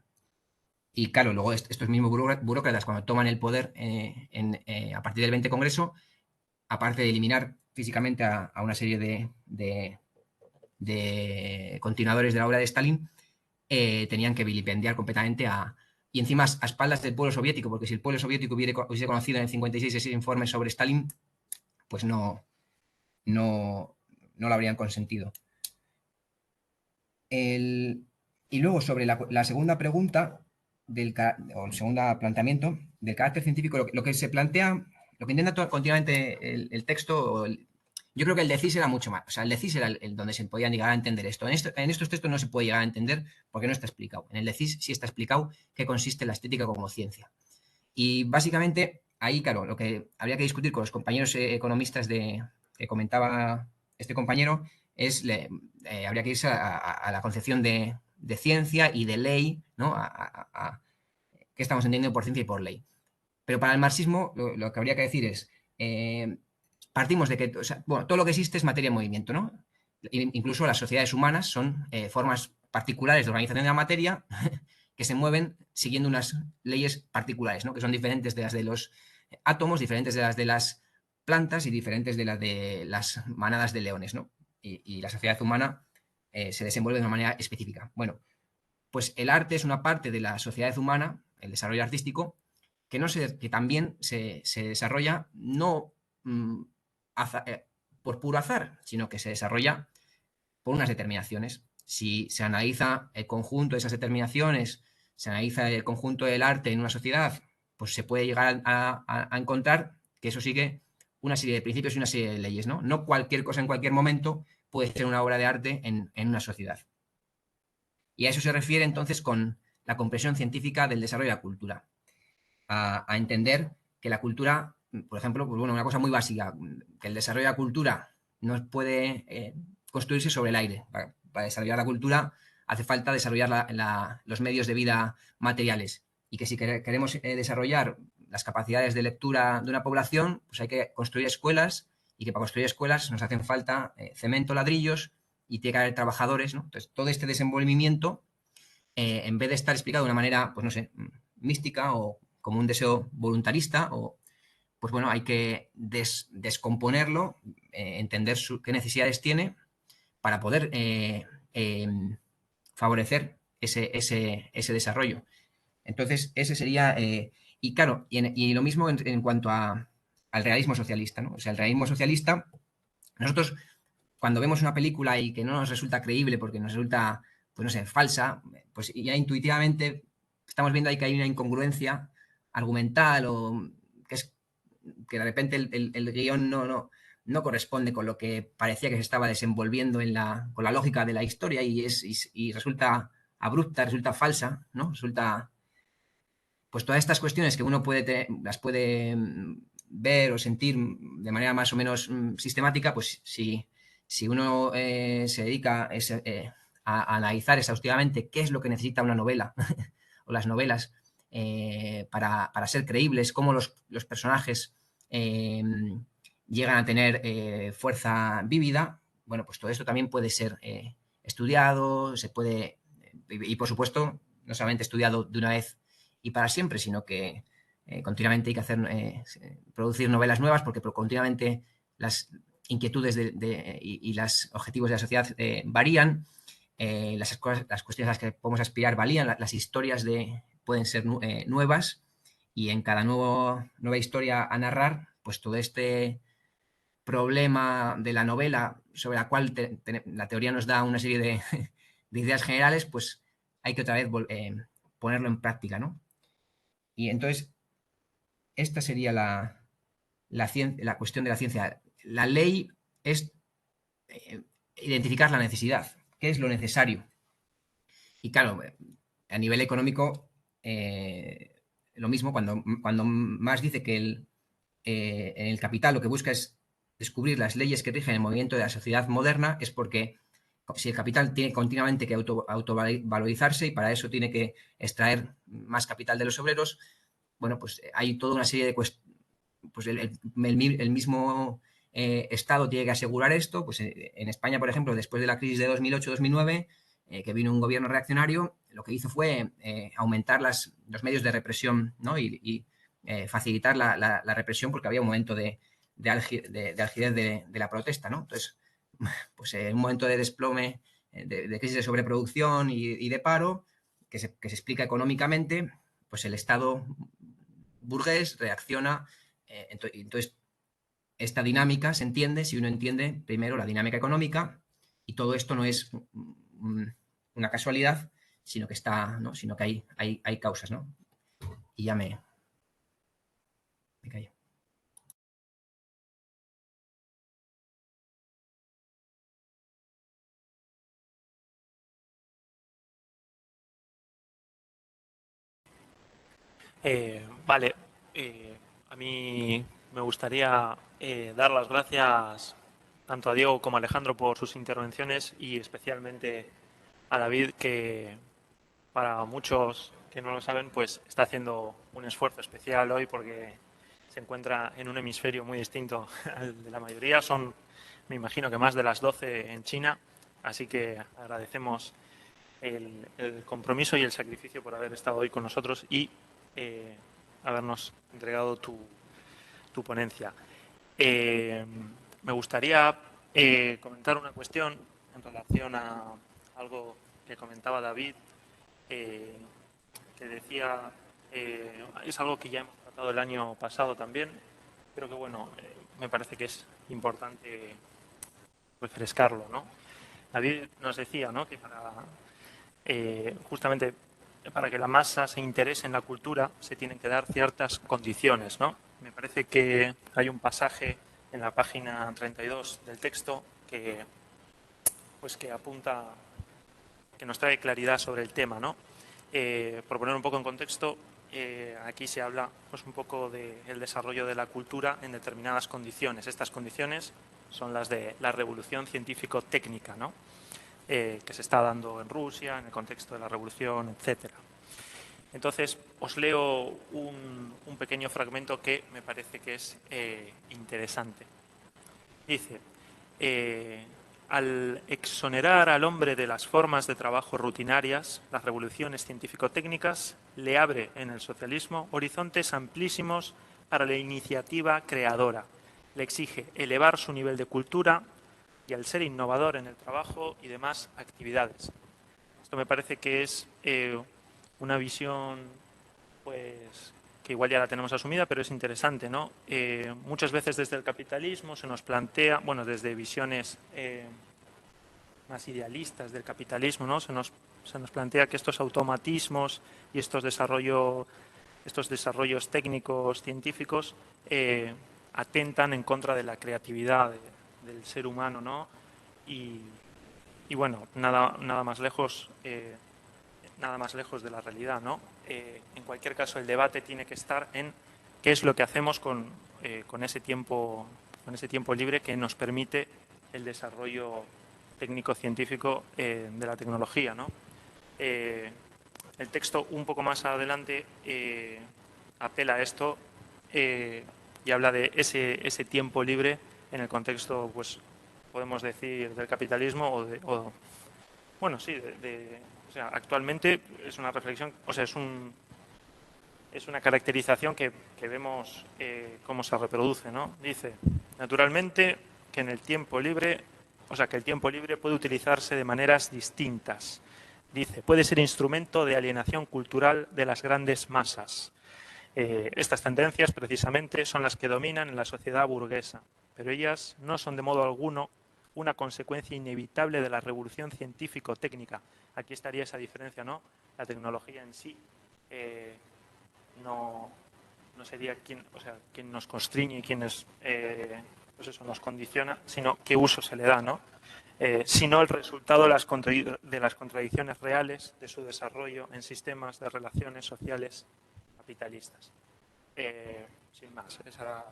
Y claro, luego estos mismos burócratas, cuando toman el poder a partir del 20 Congreso, aparte de eliminar físicamente a una serie de continuadores de la obra de Stalin, tenían que vilipendiar completamente y encima a espaldas del pueblo soviético, porque si el pueblo soviético hubiese conocido en el 56 ese informe sobre Stalin, pues no lo habrían consentido. Y luego, sobre la segunda pregunta, o el segundo planteamiento del carácter científico, lo que se plantea, lo que intenta continuamente el texto, yo creo que el de CIS era mucho más. O sea, el de CIS era el donde se podía llegar a entender esto. En estos textos no se puede llegar a entender porque no está explicado. En el de CIS sí está explicado qué consiste la estética como ciencia. Y básicamente, ahí, claro, lo que habría que discutir con los compañeros economistas que comentaba este compañero es, habría que irse a la concepción de ciencia y de ley, ¿no? ¿Qué estamos entendiendo por ciencia y por ley? Pero para el marxismo lo que habría que decir es, partimos de que, o sea, bueno, todo lo que existe es materia en movimiento, ¿no? Incluso las sociedades humanas son formas particulares de organización de la materia que se mueven siguiendo unas leyes particulares, ¿no? Que son diferentes de las de los átomos, diferentes de las plantas y diferentes de las de las manadas de leones, ¿no? Y la sociedad humana se desenvuelve de una manera específica. Bueno, pues el arte es una parte de la sociedad humana, el desarrollo artístico, que también se desarrolla no por puro azar, sino que se desarrolla por unas determinaciones. Si se analiza el conjunto de esas determinaciones, se analiza el conjunto del arte en una sociedad, pues se puede llegar a encontrar que eso sigue una serie de principios y una serie de leyes, ¿no? No cualquier cosa en cualquier momento puede ser una obra de arte en una sociedad. Y a eso se refiere entonces con la comprensión científica del desarrollo de la cultura. A entender que la cultura, por ejemplo, pues bueno, una cosa muy básica, que el desarrollo de la cultura no puede construirse sobre el aire. Para desarrollar la cultura hace falta desarrollar los medios de vida materiales, y que si queremos desarrollar las capacidades de lectura de una población, pues hay que construir escuelas, y que para construir escuelas nos hacen falta cemento, ladrillos, y tiene que haber trabajadores, ¿no? Entonces, todo este desenvolvimiento, en vez de estar explicado de una manera, pues no sé, mística o como un deseo voluntarista, pues bueno, hay que descomponerlo, entender qué necesidades tiene para poder favorecer ese desarrollo. Entonces, ese sería, y claro, y lo mismo en cuanto al realismo socialista, ¿no? O sea, el realismo socialista, nosotros cuando vemos una película y que no nos resulta creíble porque nos resulta, pues no sé, falsa, pues ya intuitivamente estamos viendo ahí que hay una incongruencia argumental o que de repente el guión no corresponde con lo que parecía que se estaba desenvolviendo con la lógica de la historia y resulta abrupta, resulta falsa, ¿no? Resulta, pues todas estas cuestiones que uno las puede ver o sentir de manera más o menos sistemática, pues si uno se dedica a analizar exhaustivamente qué es lo que necesita una novela o las novelas para ser creíbles, cómo los personajes llegan a tener fuerza vívida, bueno, pues todo esto también puede ser estudiado, se puede, y por supuesto, no solamente estudiado de una vez y para siempre, sino que continuamente hay que producir novelas nuevas porque continuamente las inquietudes y los objetivos de la sociedad varían, las cuestiones a las que podemos aspirar varían, las historias pueden ser nuevas y en cada nueva historia a narrar, pues todo este problema de la novela sobre la cual la teoría nos da una serie de ideas generales, pues hay que otra vez ponerlo en práctica, ¿no? Y entonces, esta sería la cuestión de la ciencia. La ley es identificar la necesidad, qué es lo necesario. Y claro, a nivel económico, lo mismo, cuando Marx dice que en el capital lo que busca es descubrir las leyes que rigen el movimiento de la sociedad moderna, es porque si el capital tiene continuamente que autovalorizarse y para eso tiene que extraer más capital de los obreros, bueno, pues hay toda una serie de cuestiones, pues el mismo Estado tiene que asegurar esto, pues en España, por ejemplo, después de la crisis de 2008-2009, que vino un gobierno reaccionario, lo que hizo fue aumentar los medios de represión, ¿no? y facilitar la represión porque había un momento de algidez de la protesta, ¿no? Entonces, pues en un momento de desplome, de crisis de sobreproducción y de paro, que se explica económicamente, pues el Estado burgués reacciona. Entonces, esta dinámica se entiende si uno entiende primero la dinámica económica y todo esto no es una casualidad, sino que sino que hay causas, ¿no? Y ya me callo. Vale, a mí me gustaría dar las gracias tanto a Diego como a Alejandro por sus intervenciones y especialmente a David, que para muchos que no lo saben, pues está haciendo un esfuerzo especial hoy porque se encuentra en un hemisferio muy distinto al de la mayoría. Son, me imagino que más de las 12 en China, así que agradecemos el compromiso y el sacrificio por haber estado hoy con nosotros y habernos entregado tu ponencia. Me gustaría comentar una cuestión en relación a algo que comentaba David, que decía, es algo que ya hemos tratado el año pasado también, pero que bueno, me parece que es importante refrescarlo, ¿no? David nos decía, ¿no?, que justamente para que la masa se interese en la cultura se tienen que dar ciertas condiciones, ¿no? Me parece que hay un pasaje en la página 32 del texto que apunta, que nos trae claridad sobre el tema, ¿no? Por poner un poco en contexto, aquí se habla pues un poco del desarrollo de la cultura en determinadas condiciones. Estas condiciones son las de la revolución científico-técnica, ¿no?, que se está dando en Rusia, en el contexto de la revolución, etcétera. Entonces, os leo un pequeño fragmento que me parece que es interesante. Dice, al exonerar al hombre de las formas de trabajo rutinarias, las revoluciones científico-técnicas le abre en el socialismo horizontes amplísimos para la iniciativa creadora. Le exige elevar su nivel de cultura y al ser innovador en el trabajo y demás actividades. Esto me parece que es una visión, pues, que igual ya la tenemos asumida, pero es interesante, ¿no? Muchas veces desde el capitalismo se nos plantea, bueno, desde visiones más idealistas del capitalismo, ¿no? Se nos plantea que estos automatismos y estos desarrollos técnicos, científicos, atentan en contra de la creatividad del ser humano, ¿no? Y bueno, nada más lejos de la realidad, ¿no? En cualquier caso, el debate tiene que estar en qué es lo que hacemos con ese tiempo libre que nos permite el desarrollo técnico-científico de la tecnología, ¿no? El texto un poco más adelante apela a esto y habla de ese tiempo libre en el contexto, pues podemos decir, del capitalismo bueno, sí, o sea, actualmente es una reflexión, o sea, es una caracterización que vemos cómo se reproduce, ¿no? Dice, naturalmente, que en el tiempo libre, o sea, que el tiempo libre puede utilizarse de maneras distintas. Dice, puede ser instrumento de alienación cultural de las grandes masas. Estas tendencias, precisamente, son las que dominan en la sociedad burguesa, pero ellas no son de modo alguno una consecuencia inevitable de la revolución científico-técnica. Aquí estaría esa diferencia, ¿no? La tecnología en sí no sería quien nos constriñe y quien pues eso, nos condiciona, sino qué uso se le da, ¿no? Sino el resultado de las contradicciones reales de su desarrollo en sistemas de relaciones sociales capitalistas. Sin más, ese era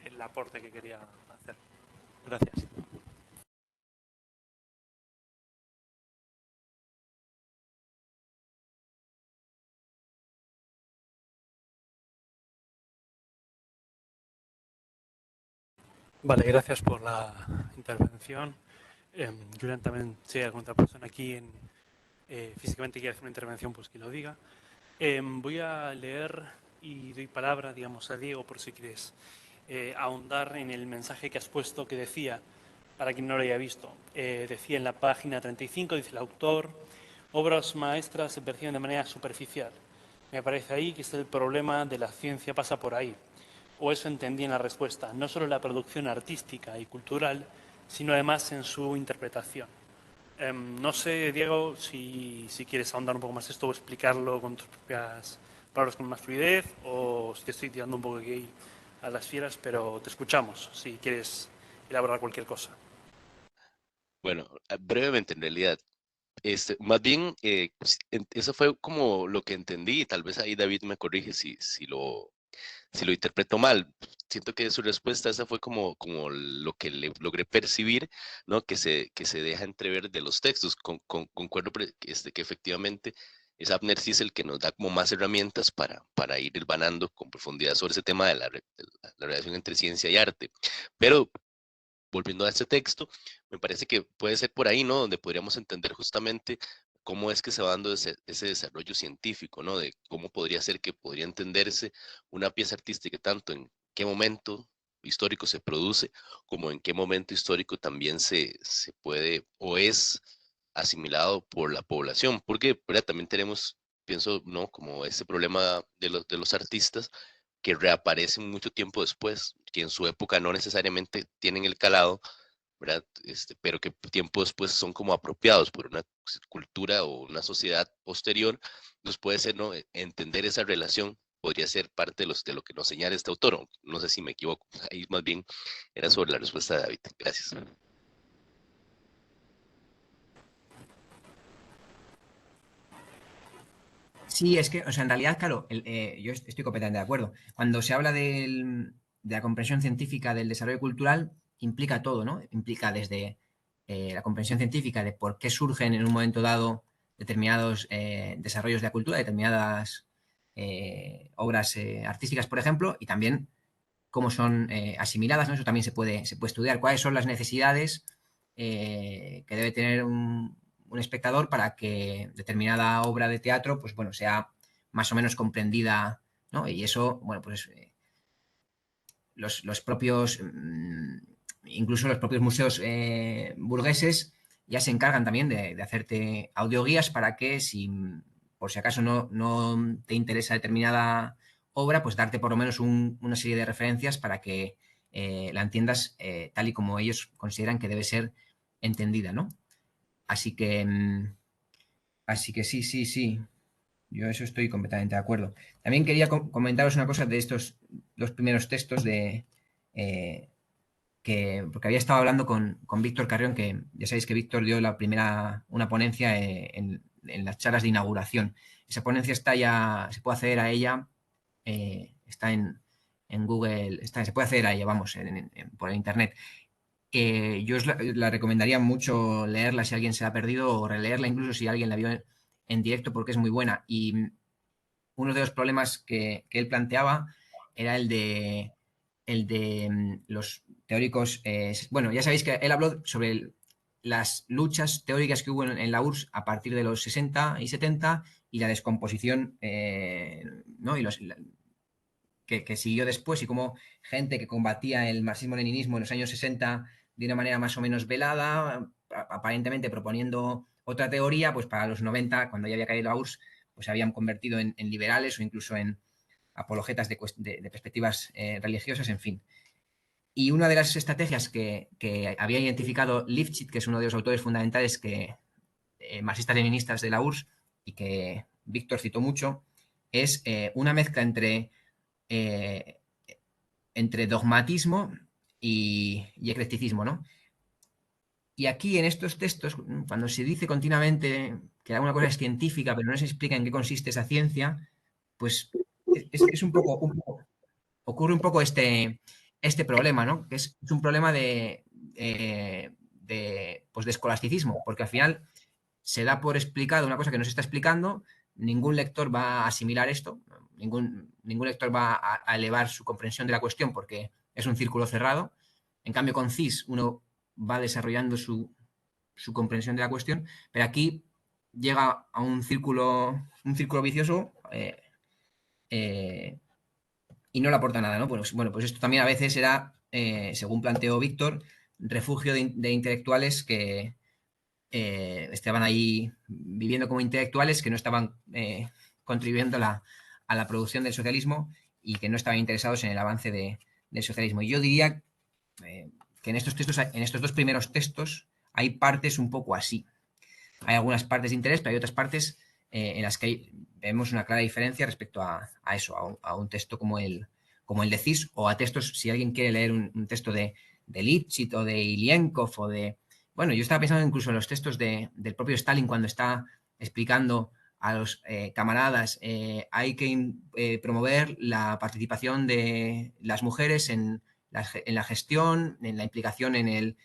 el aporte que quería hacer. Gracias. Vale, gracias por la intervención. Julián también, si hay alguna otra persona aquí físicamente quiere hacer una intervención, pues que lo diga. Voy a leer y doy palabra, digamos, a Diego por si quieres ahondar en el mensaje que has puesto que decía, para quien no lo haya visto, decía en la página 35, dice el autor, obras maestras se perciben de manera superficial. Me parece ahí que el problema de la ciencia pasa por ahí. O eso entendí en la respuesta, no solo en la producción artística y cultural, sino además en su interpretación. No sé, Diego, si quieres ahondar un poco más esto o explicarlo con tus propias palabras con más fluidez, o si te estoy tirando un poco aquí a las fieras, pero te escuchamos si quieres elaborar cualquier cosa. Bueno, brevemente en realidad, más bien, eso fue como lo que entendí, y tal vez ahí David me corrige si lo interpreto mal. Siento que su respuesta esa fue como lo que le logré percibir, ¿no? Que se deja entrever de los textos. Concuerdo que efectivamente es Abner Cis el que nos da como más herramientas para ir hilvanando con profundidad sobre ese tema de la relación entre ciencia y arte. Pero volviendo a este texto, me parece que puede ser por ahí, ¿no? Donde podríamos entender justamente cómo es que se va dando ese desarrollo científico, ¿no? De cómo podría ser que podría entenderse una pieza artística, tanto en qué momento histórico se produce, como en qué momento histórico también se puede o es asimilado por la población, porque ¿verdad? También tenemos, pienso, ¿no? Como ese problema de los artistas, que reaparecen mucho tiempo después, que en su época no necesariamente tienen el calado, ¿verdad? Pero que tiempo después son como apropiados por una cultura o una sociedad posterior. Entonces puede ser, ¿no? Entender esa relación podría ser parte de lo que nos señala este autor. No sé si me equivoco. Ahí más bien era sobre la respuesta de David. Gracias. Sí, es que, o sea, en realidad, claro, yo estoy completamente de acuerdo. Cuando se habla de la comprensión científica del desarrollo cultural, implica todo, ¿no? Implica desde la comprensión científica de por qué surgen en un momento dado determinados desarrollos de la cultura, determinadas obras artísticas, por ejemplo, y también cómo son asimiladas, ¿no? Eso también se puede estudiar. ¿Cuáles son las necesidades que debe tener un espectador para que determinada obra de teatro, pues bueno, sea más o menos comprendida ¿no? Y eso, bueno, pues los propios, incluso los propios museos burgueses ya se encargan también de hacerte audioguías para que si por si acaso no te interesa determinada obra, pues darte por lo menos una serie de referencias para que la entiendas tal y como ellos consideran que debe ser entendida, ¿no? Así que sí. Yo eso estoy completamente de acuerdo. También quería comentaros una cosa de estos dos primeros textos porque había estado hablando con Víctor Carrión, que ya sabéis que Víctor dio una ponencia en las charlas de inauguración. Esa ponencia está ya, se puede acceder a ella, está en Google, se puede acceder a ella, vamos, por el internet. Yo os la recomendaría mucho leerla si alguien se la ha perdido o releerla incluso si alguien la vio en directo porque es muy buena. Y uno de los problemas que él planteaba era el de los teóricos. Bueno, ya sabéis que él habló sobre las luchas teóricas que hubo en la URSS a partir de los 60 y 70 y la descomposición, ¿no? Y que siguió después y cómo gente que combatía el marxismo-leninismo en los años 60 de una manera más o menos velada, aparentemente proponiendo otra teoría, pues para los 90, cuando ya había caído la URSS, pues se habían convertido en liberales o incluso en apologetas de perspectivas religiosas, en fin. Y una de las estrategias que había identificado Lifshitz, que es uno de los autores fundamentales marxistas-leninistas de la URSS y que Víctor citó mucho, es una mezcla entre dogmatismo y eclecticismo, ¿no? Y aquí en estos textos, cuando se dice continuamente que alguna cosa es científica, pero no se explica en qué consiste esa ciencia, pues es un poco, ocurre un poco este problema, ¿no? Que es un problema pues de escolasticismo, porque al final se da por explicado una cosa que no se está explicando, ningún lector va a asimilar esto, ningún lector va a elevar su comprensión de la cuestión porque es un círculo cerrado. En cambio, con CIS uno va desarrollando su comprensión de la cuestión, pero aquí llega a un círculo vicioso y no le aporta nada, ¿no? Pues, bueno, pues esto también a veces era, según planteó Víctor, refugio de intelectuales que estaban ahí viviendo como intelectuales, que no estaban contribuyendo a la producción del socialismo y que no estaban interesados en el avance del socialismo. Y yo diría que en estos textos, en estos dos primeros textos, hay partes un poco así. Hay algunas partes de interés, pero hay otras partes en las que vemos una clara diferencia respecto a eso, a un texto como el de CIS, o a textos, si alguien quiere leer un texto de Lifshitz o de Ilienkov o de... Bueno, yo estaba pensando incluso en los textos del propio Stalin cuando está explicando a los camaradas hay que promover la participación de las mujeres en la gestión, en la implicación en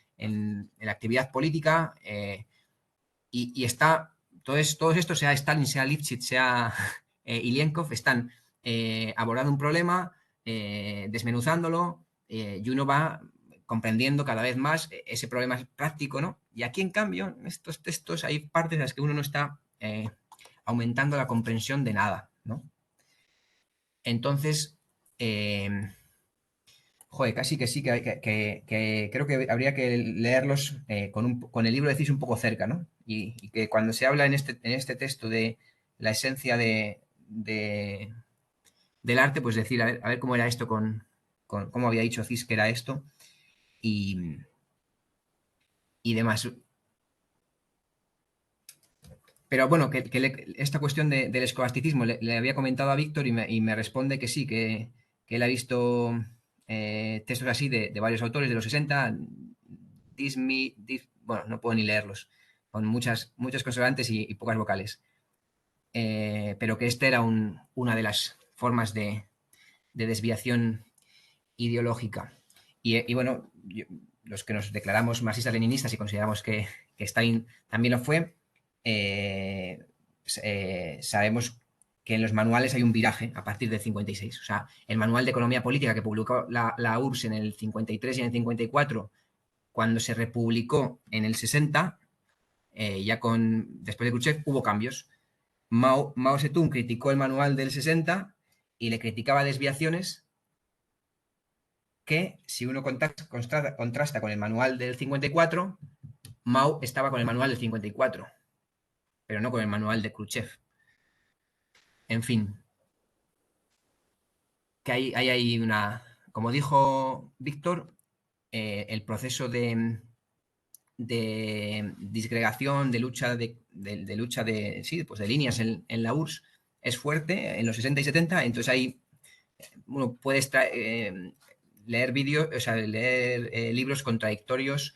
la actividad política, y está, todos estos, sea Stalin, sea Lifshitz, sea Ilienkov, están abordando un problema, desmenuzándolo, y uno va comprendiendo cada vez más ese problema práctico, ¿no? Y aquí, en cambio, en estos textos hay partes en las que uno no está aumentando la comprensión de nada, ¿no? Entonces, joder, casi que sí, que creo que habría que leerlos con el libro de CIS un poco cerca, ¿no? Y que cuando se habla en este texto de la esencia del arte, pues decir, a ver cómo era esto cómo había dicho CIS que era esto y demás. Pero bueno, esta cuestión del escolasticismo le había comentado a Víctor y me responde que sí, que él ha visto textos así de varios autores de los 60, bueno, no puedo ni leerlos, con muchas consonantes y pocas vocales. Pero que esta era una de las formas de desviación ideológica. Y bueno, los que nos declaramos marxistas-leninistas y consideramos que Stalin también lo fue, sabemos que en los manuales hay un viraje a partir del 56. O sea, el manual de economía política que publicó la URSS en el 53 y en el 54, cuando se republicó en el 60, después de Khrushchev, hubo cambios. Mao Zedong criticó el manual del 60 y le criticaba desviaciones que, si uno contrasta con el manual del 54, Mao estaba con el manual del 54, pero no con el manual de Khrushchev. En fin, que hay una, como dijo Víctor, el proceso de disgregación, de lucha sí, pues de líneas en la URSS es fuerte en los 60 y 70, entonces ahí uno puede leer vídeos, o sea, leer libros contradictorios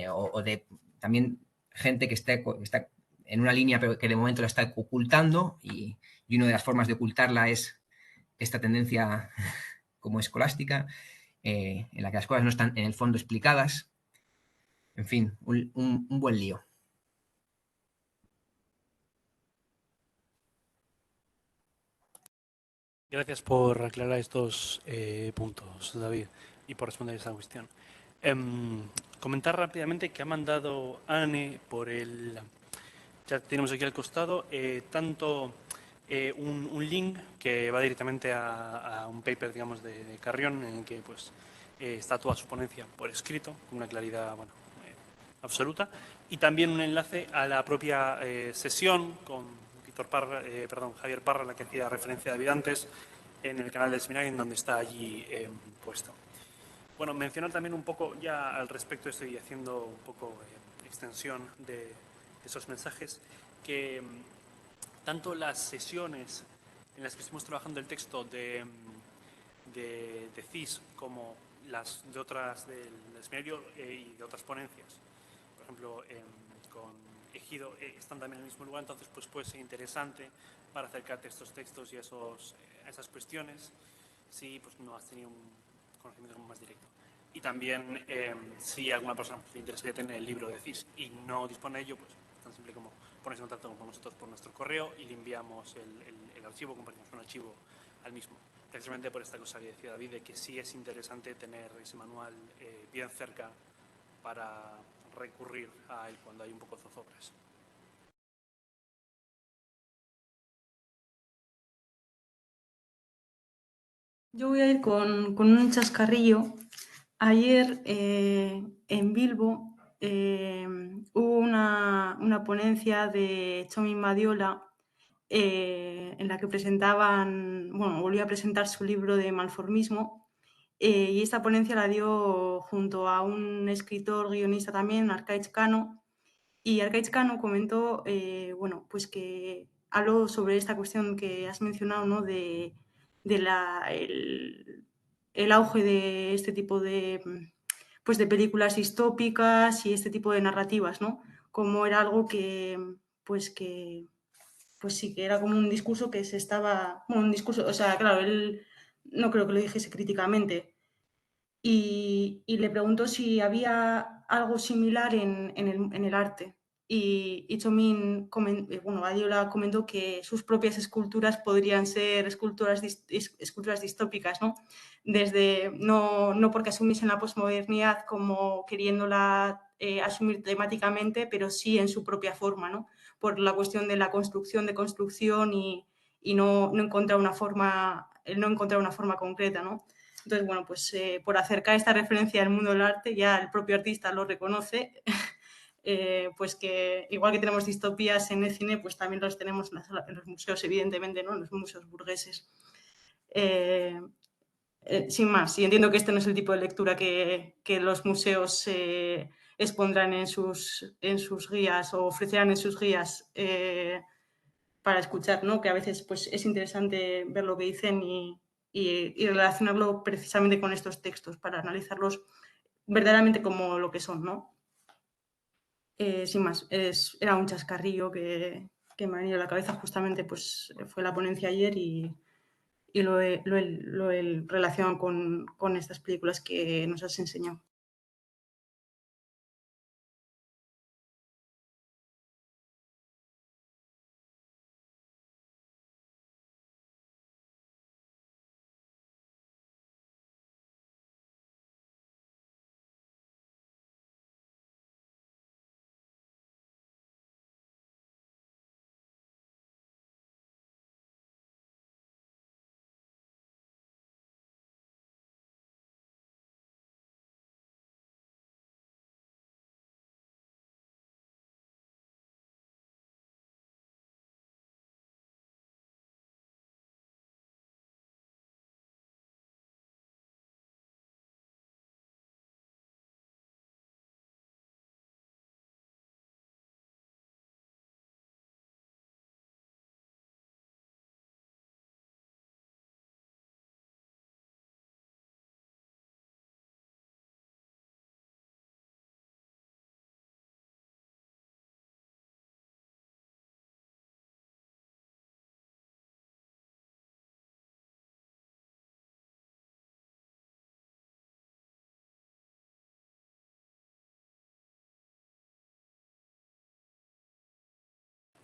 o de también gente que está en una línea pero que de momento la está ocultando y una de las formas de ocultarla es esta tendencia como escolástica, en la que las cosas no están en el fondo explicadas. En fin, un buen lío. Gracias por aclarar estos puntos, David, y por responder esa cuestión. Comentar rápidamente que ha mandado Anne por el... Ya tenemos aquí al costado tanto un link que va directamente a un paper, digamos, de Carrión, en el que pues, está toda su ponencia por escrito, con una claridad bueno, absoluta, y también un enlace a la propia sesión con Javier Parra, la que hacía referencia a David antes, en el canal del seminario, en donde está allí puesto. Bueno, mencionar también un poco, ya al respecto estoy haciendo un poco extensión de esos mensajes, que tanto las sesiones en las que estuvimos trabajando el texto de CIS como las de otras del seminario y de otras ponencias, por ejemplo, con Ejido, están también en el mismo lugar, entonces pues puede ser interesante para acercarte a estos textos y a esas cuestiones si pues, no has tenido un conocimiento más directo. Y también si alguna persona le interesaría tener el libro de CIS y no dispone de ello, pues tan simple como ponerse en contacto con nosotros por nuestro correo y le enviamos el archivo, compartimos un archivo al mismo. Precisamente por esta cosa que decía David, de que sí es interesante tener ese manual bien cerca para recurrir a él cuando hay un poco de zozobras. Yo voy a ir con un chascarrillo. Ayer en Bilbo hubo una ponencia de Txomin Badiola en la que volvió a presentar su libro de malformismo y esta ponencia la dio junto a un escritor guionista también, Arkaitz Cano, y Arkaitz Cano comentó, pues que habló sobre esta cuestión que has mencionado, ¿no? de el auge de este tipo pues de películas distópicas y este tipo de narrativas, ¿no? Como era algo pues sí, que era como un discurso que se estaba... Bueno, un discurso, o sea, claro, él no creo que lo dijese críticamente. Y le preguntó si había algo similar en el arte. Y Txomin, Badiola comentó que sus propias esculturas podrían ser esculturas distópicas, ¿no? No porque asumiesen la posmodernidad como queriéndola asumir temáticamente, pero sí en su propia forma, ¿no? Por la cuestión de la construcción y no encontrar una forma concreta, ¿no? Entonces, bueno, pues por acercar esta referencia al mundo del arte, ya el propio artista lo reconoce, pues que igual que tenemos distopías en el cine, pues también los tenemos en los museos, evidentemente, ¿no? En los museos burgueses. Sin más, y entiendo que este no es el tipo de lectura que los museos expondrán en sus guías o ofrecerán en sus guías para escuchar, ¿no? Que a veces pues, es interesante ver lo que dicen y relacionarlo precisamente con estos textos para analizarlos verdaderamente como lo que son, ¿no? Sin más, era un chascarrillo que me ha venido a la cabeza justamente, pues fue la ponencia ayer y lo he relacionado con estas películas que nos has enseñado.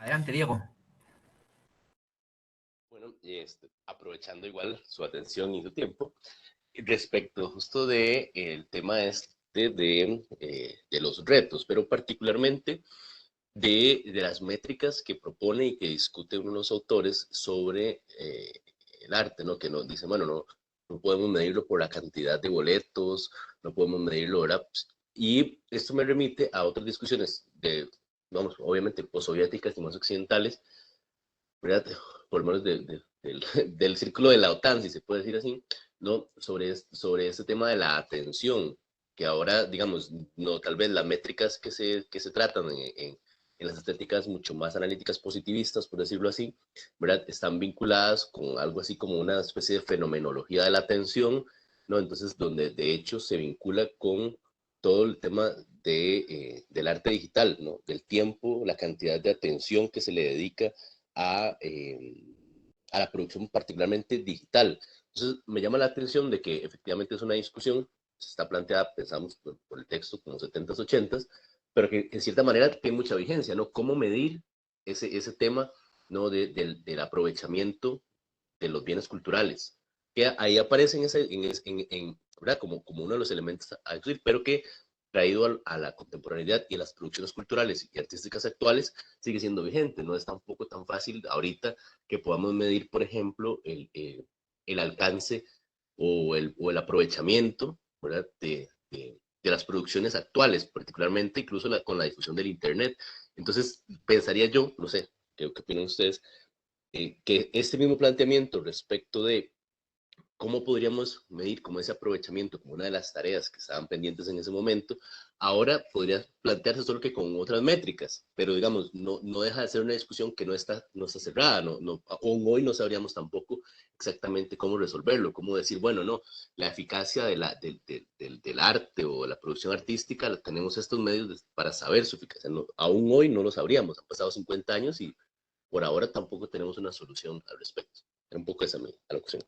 Adelante, Diego. Bueno, aprovechando igual su atención y su tiempo, respecto justo de el tema de los retos, pero particularmente de las métricas que propone y que discuten unos autores sobre el arte, ¿no? Que nos dicen, bueno, no podemos medirlo por la cantidad de boletos, no podemos medirlo, ¿verdad? Y esto me remite a otras discusiones vamos, obviamente, postsoviéticas y más occidentales, ¿verdad? Por lo menos del círculo de la OTAN, si se puede decir así, ¿no? Sobre este tema de la atención, que ahora, digamos, no, tal vez las métricas que se tratan en las estéticas mucho más analíticas positivistas, por decirlo así, ¿verdad? Están vinculadas con algo así como una especie de fenomenología de la atención, ¿no? Entonces, donde de hecho se vincula con todo el tema del arte digital, ¿no? Del tiempo, la cantidad de atención que se le dedica a la producción particularmente digital. Entonces, me llama la atención de que efectivamente es una discusión, se está planteada, pensamos por el texto, como 70s, 80s, pero que en cierta manera tiene mucha vigencia, ¿no? ¿Cómo medir ese tema, ¿no? Del aprovechamiento de los bienes culturales? Que ahí aparece ¿verdad? Como uno de los elementos a discutir, pero que traído a la contemporaneidad y a las producciones culturales y artísticas actuales, sigue siendo vigente. No es tampoco tan fácil ahorita que podamos medir, por ejemplo, el alcance o el aprovechamiento, ¿verdad? De las producciones actuales, particularmente incluso con la difusión del Internet. Entonces, pensaría yo, no sé, ¿qué opinan ustedes? Que este mismo planteamiento respecto de cómo podríamos medir como ese aprovechamiento como una de las tareas que estaban pendientes en ese momento, ahora podría plantearse solo que con otras métricas, pero digamos, no deja de ser una discusión que no está cerrada, aún hoy no sabríamos tampoco exactamente cómo resolverlo, cómo decir, bueno, no, la eficacia del arte o la producción artística, tenemos estos medios para saber su eficacia, aún hoy no lo sabríamos, han pasado 50 años y por ahora tampoco tenemos una solución al respecto. Era un poco esa mi alocución.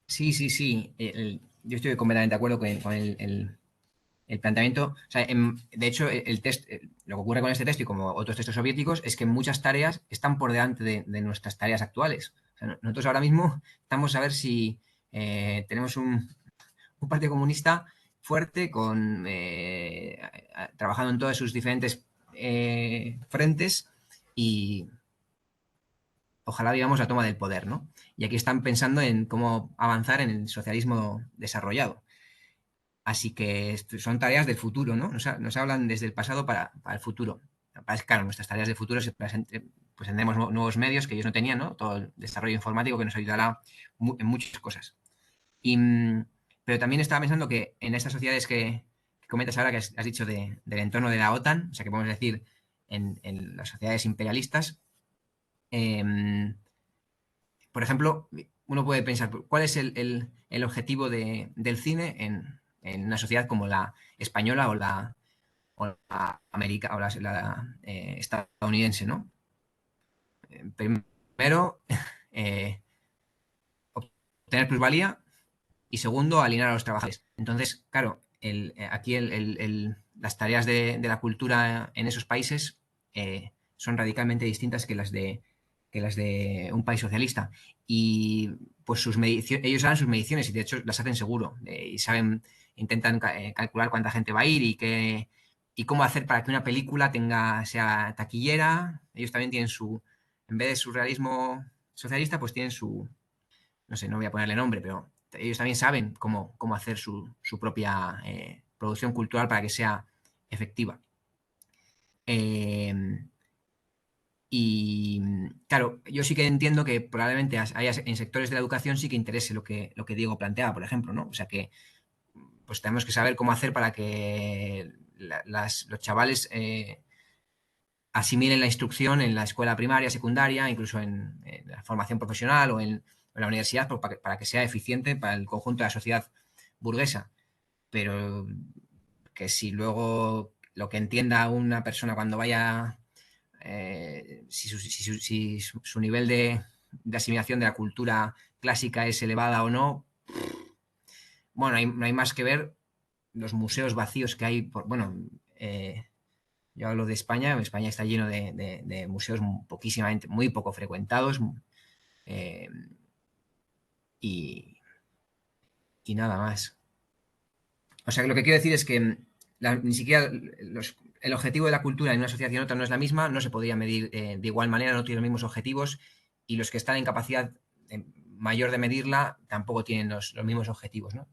Sí, sí, sí. Yo estoy completamente de acuerdo con el planteamiento. O sea, de hecho, lo que ocurre con este texto y como otros textos soviéticos es que muchas tareas están por delante de nuestras tareas actuales. O sea, nosotros ahora mismo estamos a ver si tenemos un partido comunista fuerte trabajando en todos sus diferentes frentes y ojalá vivamos la toma del poder, ¿no? Y aquí están pensando en cómo avanzar en el socialismo desarrollado. Así que son tareas del futuro, ¿no? Nos hablan desde el pasado para el futuro. Claro, nuestras tareas del futuro pues tendremos nuevos medios que ellos no tenían, ¿no? Todo el desarrollo informático que nos ayudará en muchas cosas. Pero también estaba pensando que en estas sociedades que comentas ahora, que has dicho del entorno de la OTAN, o sea, que podemos decir en las sociedades imperialistas, por ejemplo, uno puede pensar, ¿cuál es el objetivo del cine en una sociedad como la española o la estadounidense, ¿no? Primero, obtener plusvalía y segundo, alinear a los trabajadores. Entonces, claro, aquí las tareas de la cultura en esos países son radicalmente distintas que las de un país socialista. Y pues ellos harán sus mediciones y de hecho las hacen seguro. Y intentan calcular cuánta gente va a ir y cómo hacer para que una película sea taquillera. Ellos también tienen en vez de su realismo socialista, pues tienen no sé, no voy a ponerle nombre, pero ellos también saben cómo hacer su propia producción cultural para que sea efectiva. Y claro, yo sí que entiendo que probablemente haya en sectores de la educación sí que interese lo que Diego planteaba, por ejemplo, ¿no? O sea que pues tenemos que saber cómo hacer para que los chavales asimilen la instrucción en la escuela primaria, secundaria, incluso en la formación profesional o en la universidad, para que sea eficiente para el conjunto de la sociedad burguesa. Pero que si luego lo que entienda una persona cuando vaya, si su nivel de asimilación de la cultura clásica es elevada o no, bueno, no hay más que ver los museos vacíos que hay. Yo hablo de España. España está lleno de museos poquísimamente, muy poco frecuentados. eh, y, y nada más. O sea, que lo que quiero decir es que ni siquiera el objetivo de la cultura en una sociedad y en otra no es la misma, no se podría medir de igual manera, no tienen los mismos objetivos, y los que están en capacidad mayor de medirla tampoco tienen los mismos objetivos, ¿no?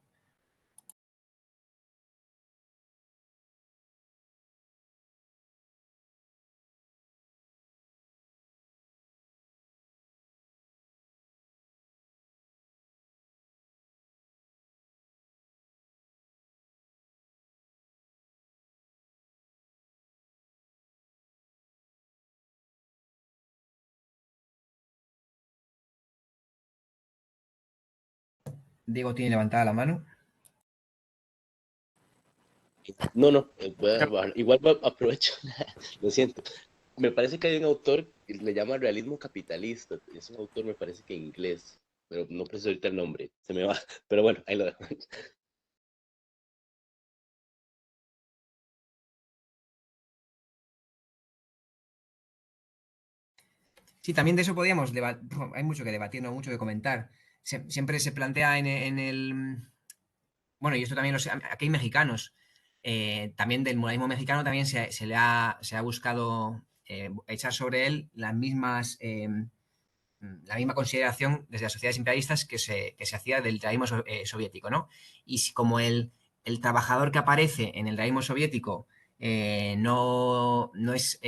Diego tiene levantada la mano. No, no, igual aprovecho, lo siento. Me parece que hay un autor que le llama realismo capitalista, es un autor, me parece que inglés, pero no preciso ahorita el nombre, se me va, pero bueno, ahí lo dejo. Sí, también de eso podríamos debatir. Hay mucho que debatir, no mucho que comentar. Siempre se plantea en el. Bueno, y esto también lo sé, aquí hay mexicanos. También del muralismo mexicano también se ha buscado echar sobre él la misma consideración desde las sociedades imperialistas que se hacía del realismo soviético, ¿no? Y como el trabajador que aparece en el realismo soviético no es,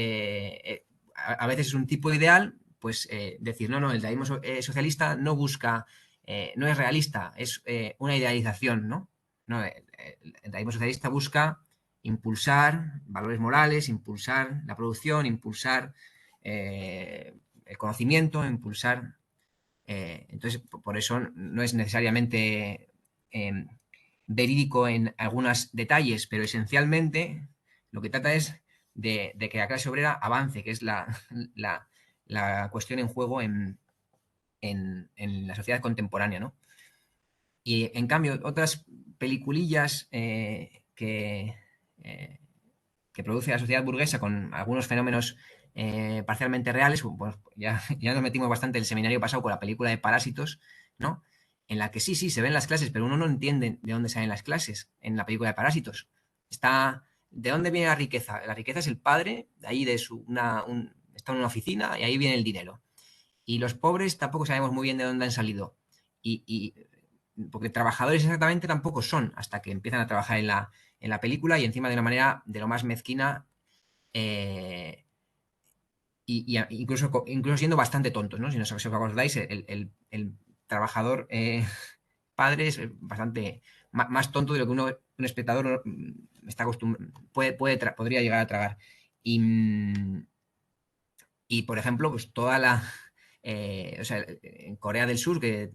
a veces es un tipo ideal, pues decir, no, el realismo socialista no busca, no es realista, es una idealización, ¿no? No, el realismo socialista busca impulsar valores morales, impulsar la producción, impulsar el conocimiento, impulsar. Entonces, por eso no es necesariamente eh, verídico en algunos detalles, pero esencialmente lo que trata es de que la clase obrera avance, que es la cuestión en juego en la sociedad contemporánea, ¿no? Y en cambio, otras peliculillas que produce la sociedad burguesa con algunos fenómenos parcialmente reales, pues ya nos metimos bastante el seminario pasado con la película de Parásitos, ¿no? En la que sí, se ven las clases, pero uno no entiende de dónde salen las clases en la película de Parásitos. ¿De dónde viene la riqueza? La riqueza es el padre, de ahí está en una oficina y ahí viene el dinero. Y los pobres tampoco sabemos muy bien de dónde han salido. Y porque trabajadores exactamente tampoco son, hasta que empiezan a trabajar en la película, y encima de una manera de lo más mezquina, eh, incluso siendo bastante tontos, ¿no? Si os acordáis, el trabajador padre es bastante más tonto de lo que un espectador está podría llegar a tragar. Y por ejemplo, pues o sea, en Corea del Sur, que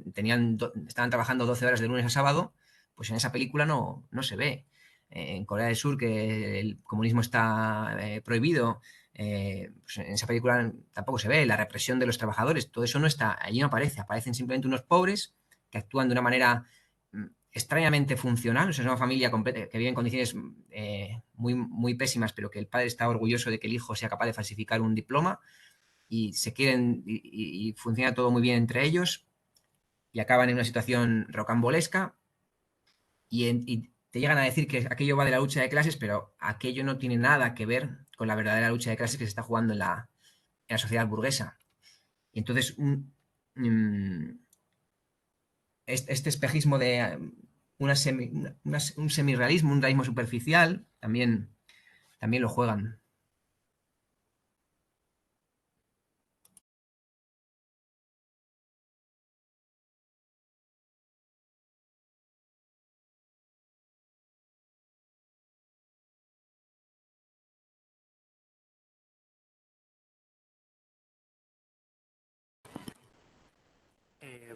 estaban trabajando 12 horas de lunes a sábado, pues en esa película no se ve. En Corea del Sur, que el comunismo está prohibido, pues en esa película tampoco se ve la represión de los trabajadores. Todo eso no está, allí no aparece. Aparecen simplemente unos pobres que actúan de una manera extrañamente funcional. O sea, es una familia que vive en condiciones muy, muy pésimas, pero que el padre está orgulloso de que el hijo sea capaz de falsificar un diploma, y se quieren y funciona todo muy bien entre ellos, y acaban en una situación rocambolesca, y te llegan a decir que aquello va de la lucha de clases, pero aquello no tiene nada que ver con la verdadera lucha de clases que se está jugando en la sociedad burguesa. Y entonces este espejismo de un semirrealismo, un realismo superficial, también lo juegan.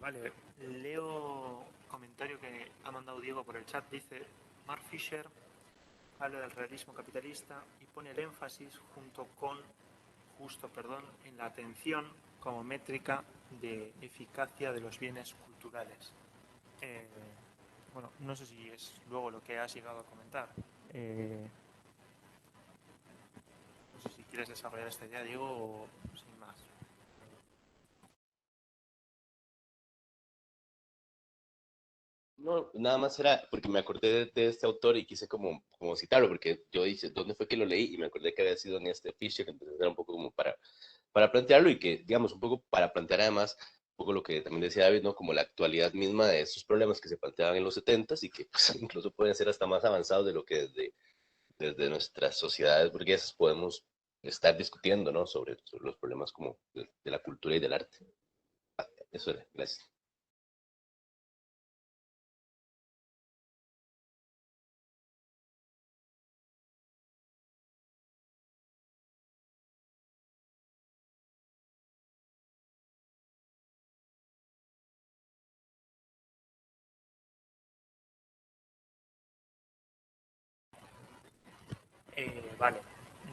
Vale, leo comentario que ha mandado Diego por el chat. Dice, Mark Fisher habla del realismo capitalista y pone el énfasis justo, en la atención como métrica de eficacia de los bienes culturales. Bueno, no sé si es luego lo que has llegado a comentar. No sé si quieres desarrollar esta idea, Diego, o sin más. No, nada más era porque me acordé de este autor y quise como citarlo, porque yo dije, ¿dónde fue que lo leí? Y me acordé que había sido en este Fisher, entonces era un poco como para plantearlo y que, digamos, un poco para plantear además un poco lo que también decía David, ¿no? Como la actualidad misma de esos problemas que se planteaban en los 70s y que pues, incluso pueden ser hasta más avanzados de lo que desde nuestras sociedades burguesas podemos estar discutiendo, ¿no? Sobre los problemas como de la cultura y del arte. Eso era, gracias. Vale,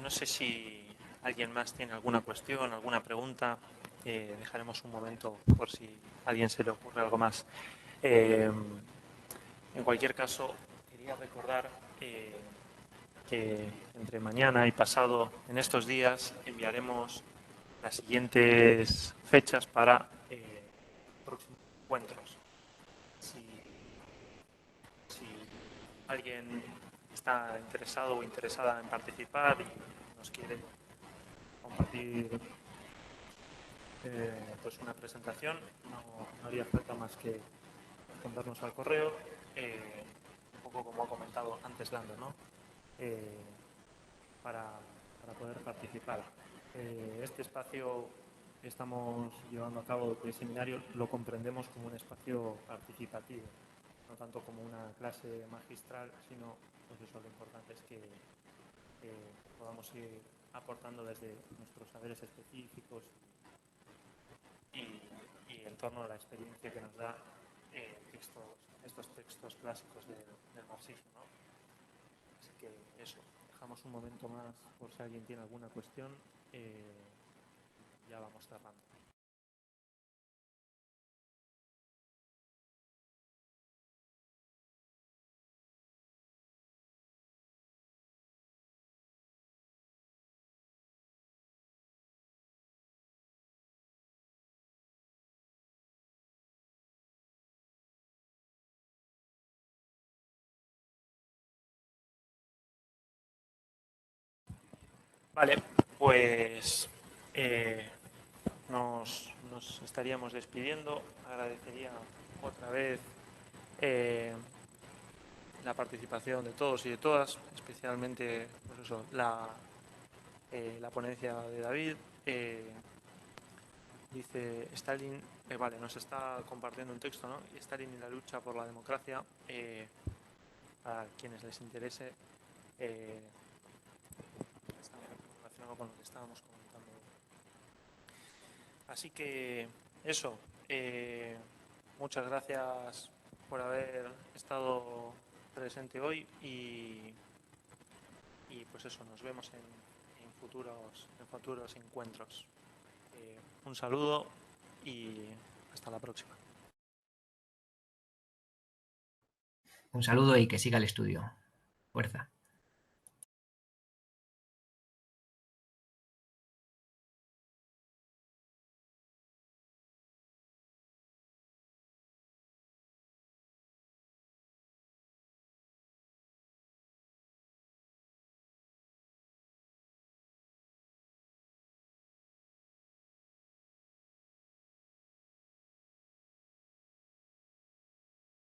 no sé si alguien más tiene alguna cuestión, alguna pregunta. Dejaremos un momento por si a alguien se le ocurre algo más. En cualquier caso, quería recordar que entre mañana y pasado, en estos días, enviaremos las siguientes fechas para próximos encuentros. Si alguien está interesado o interesada en participar y nos quiere compartir pues una presentación, no haría falta más que respondernos al correo, un poco como ha comentado antes Lando, ¿no? Para poder participar. Este espacio que estamos llevando a cabo de seminario lo comprendemos como un espacio participativo, no tanto como una clase magistral, sino pues eso, lo importante es que podamos ir aportando desde nuestros saberes específicos y en torno a la experiencia que nos da estos textos clásicos del marxismo, ¿no? Así que eso, dejamos un momento más por si alguien tiene alguna cuestión. Ya vamos cerrando. Vale, pues nos estaríamos despidiendo. Agradecería otra vez la participación de todos y de todas, especialmente pues eso, la ponencia de David. Dice Stalin, vale, nos está compartiendo un texto, ¿no? Stalin y la lucha por la democracia, a quienes les interese, está relacionado con lo que estábamos comentando. Así que eso, muchas gracias por haber estado presente hoy y pues eso, nos vemos en futuros encuentros. Un saludo y hasta la próxima. Un saludo y que siga el estudio. Fuerza.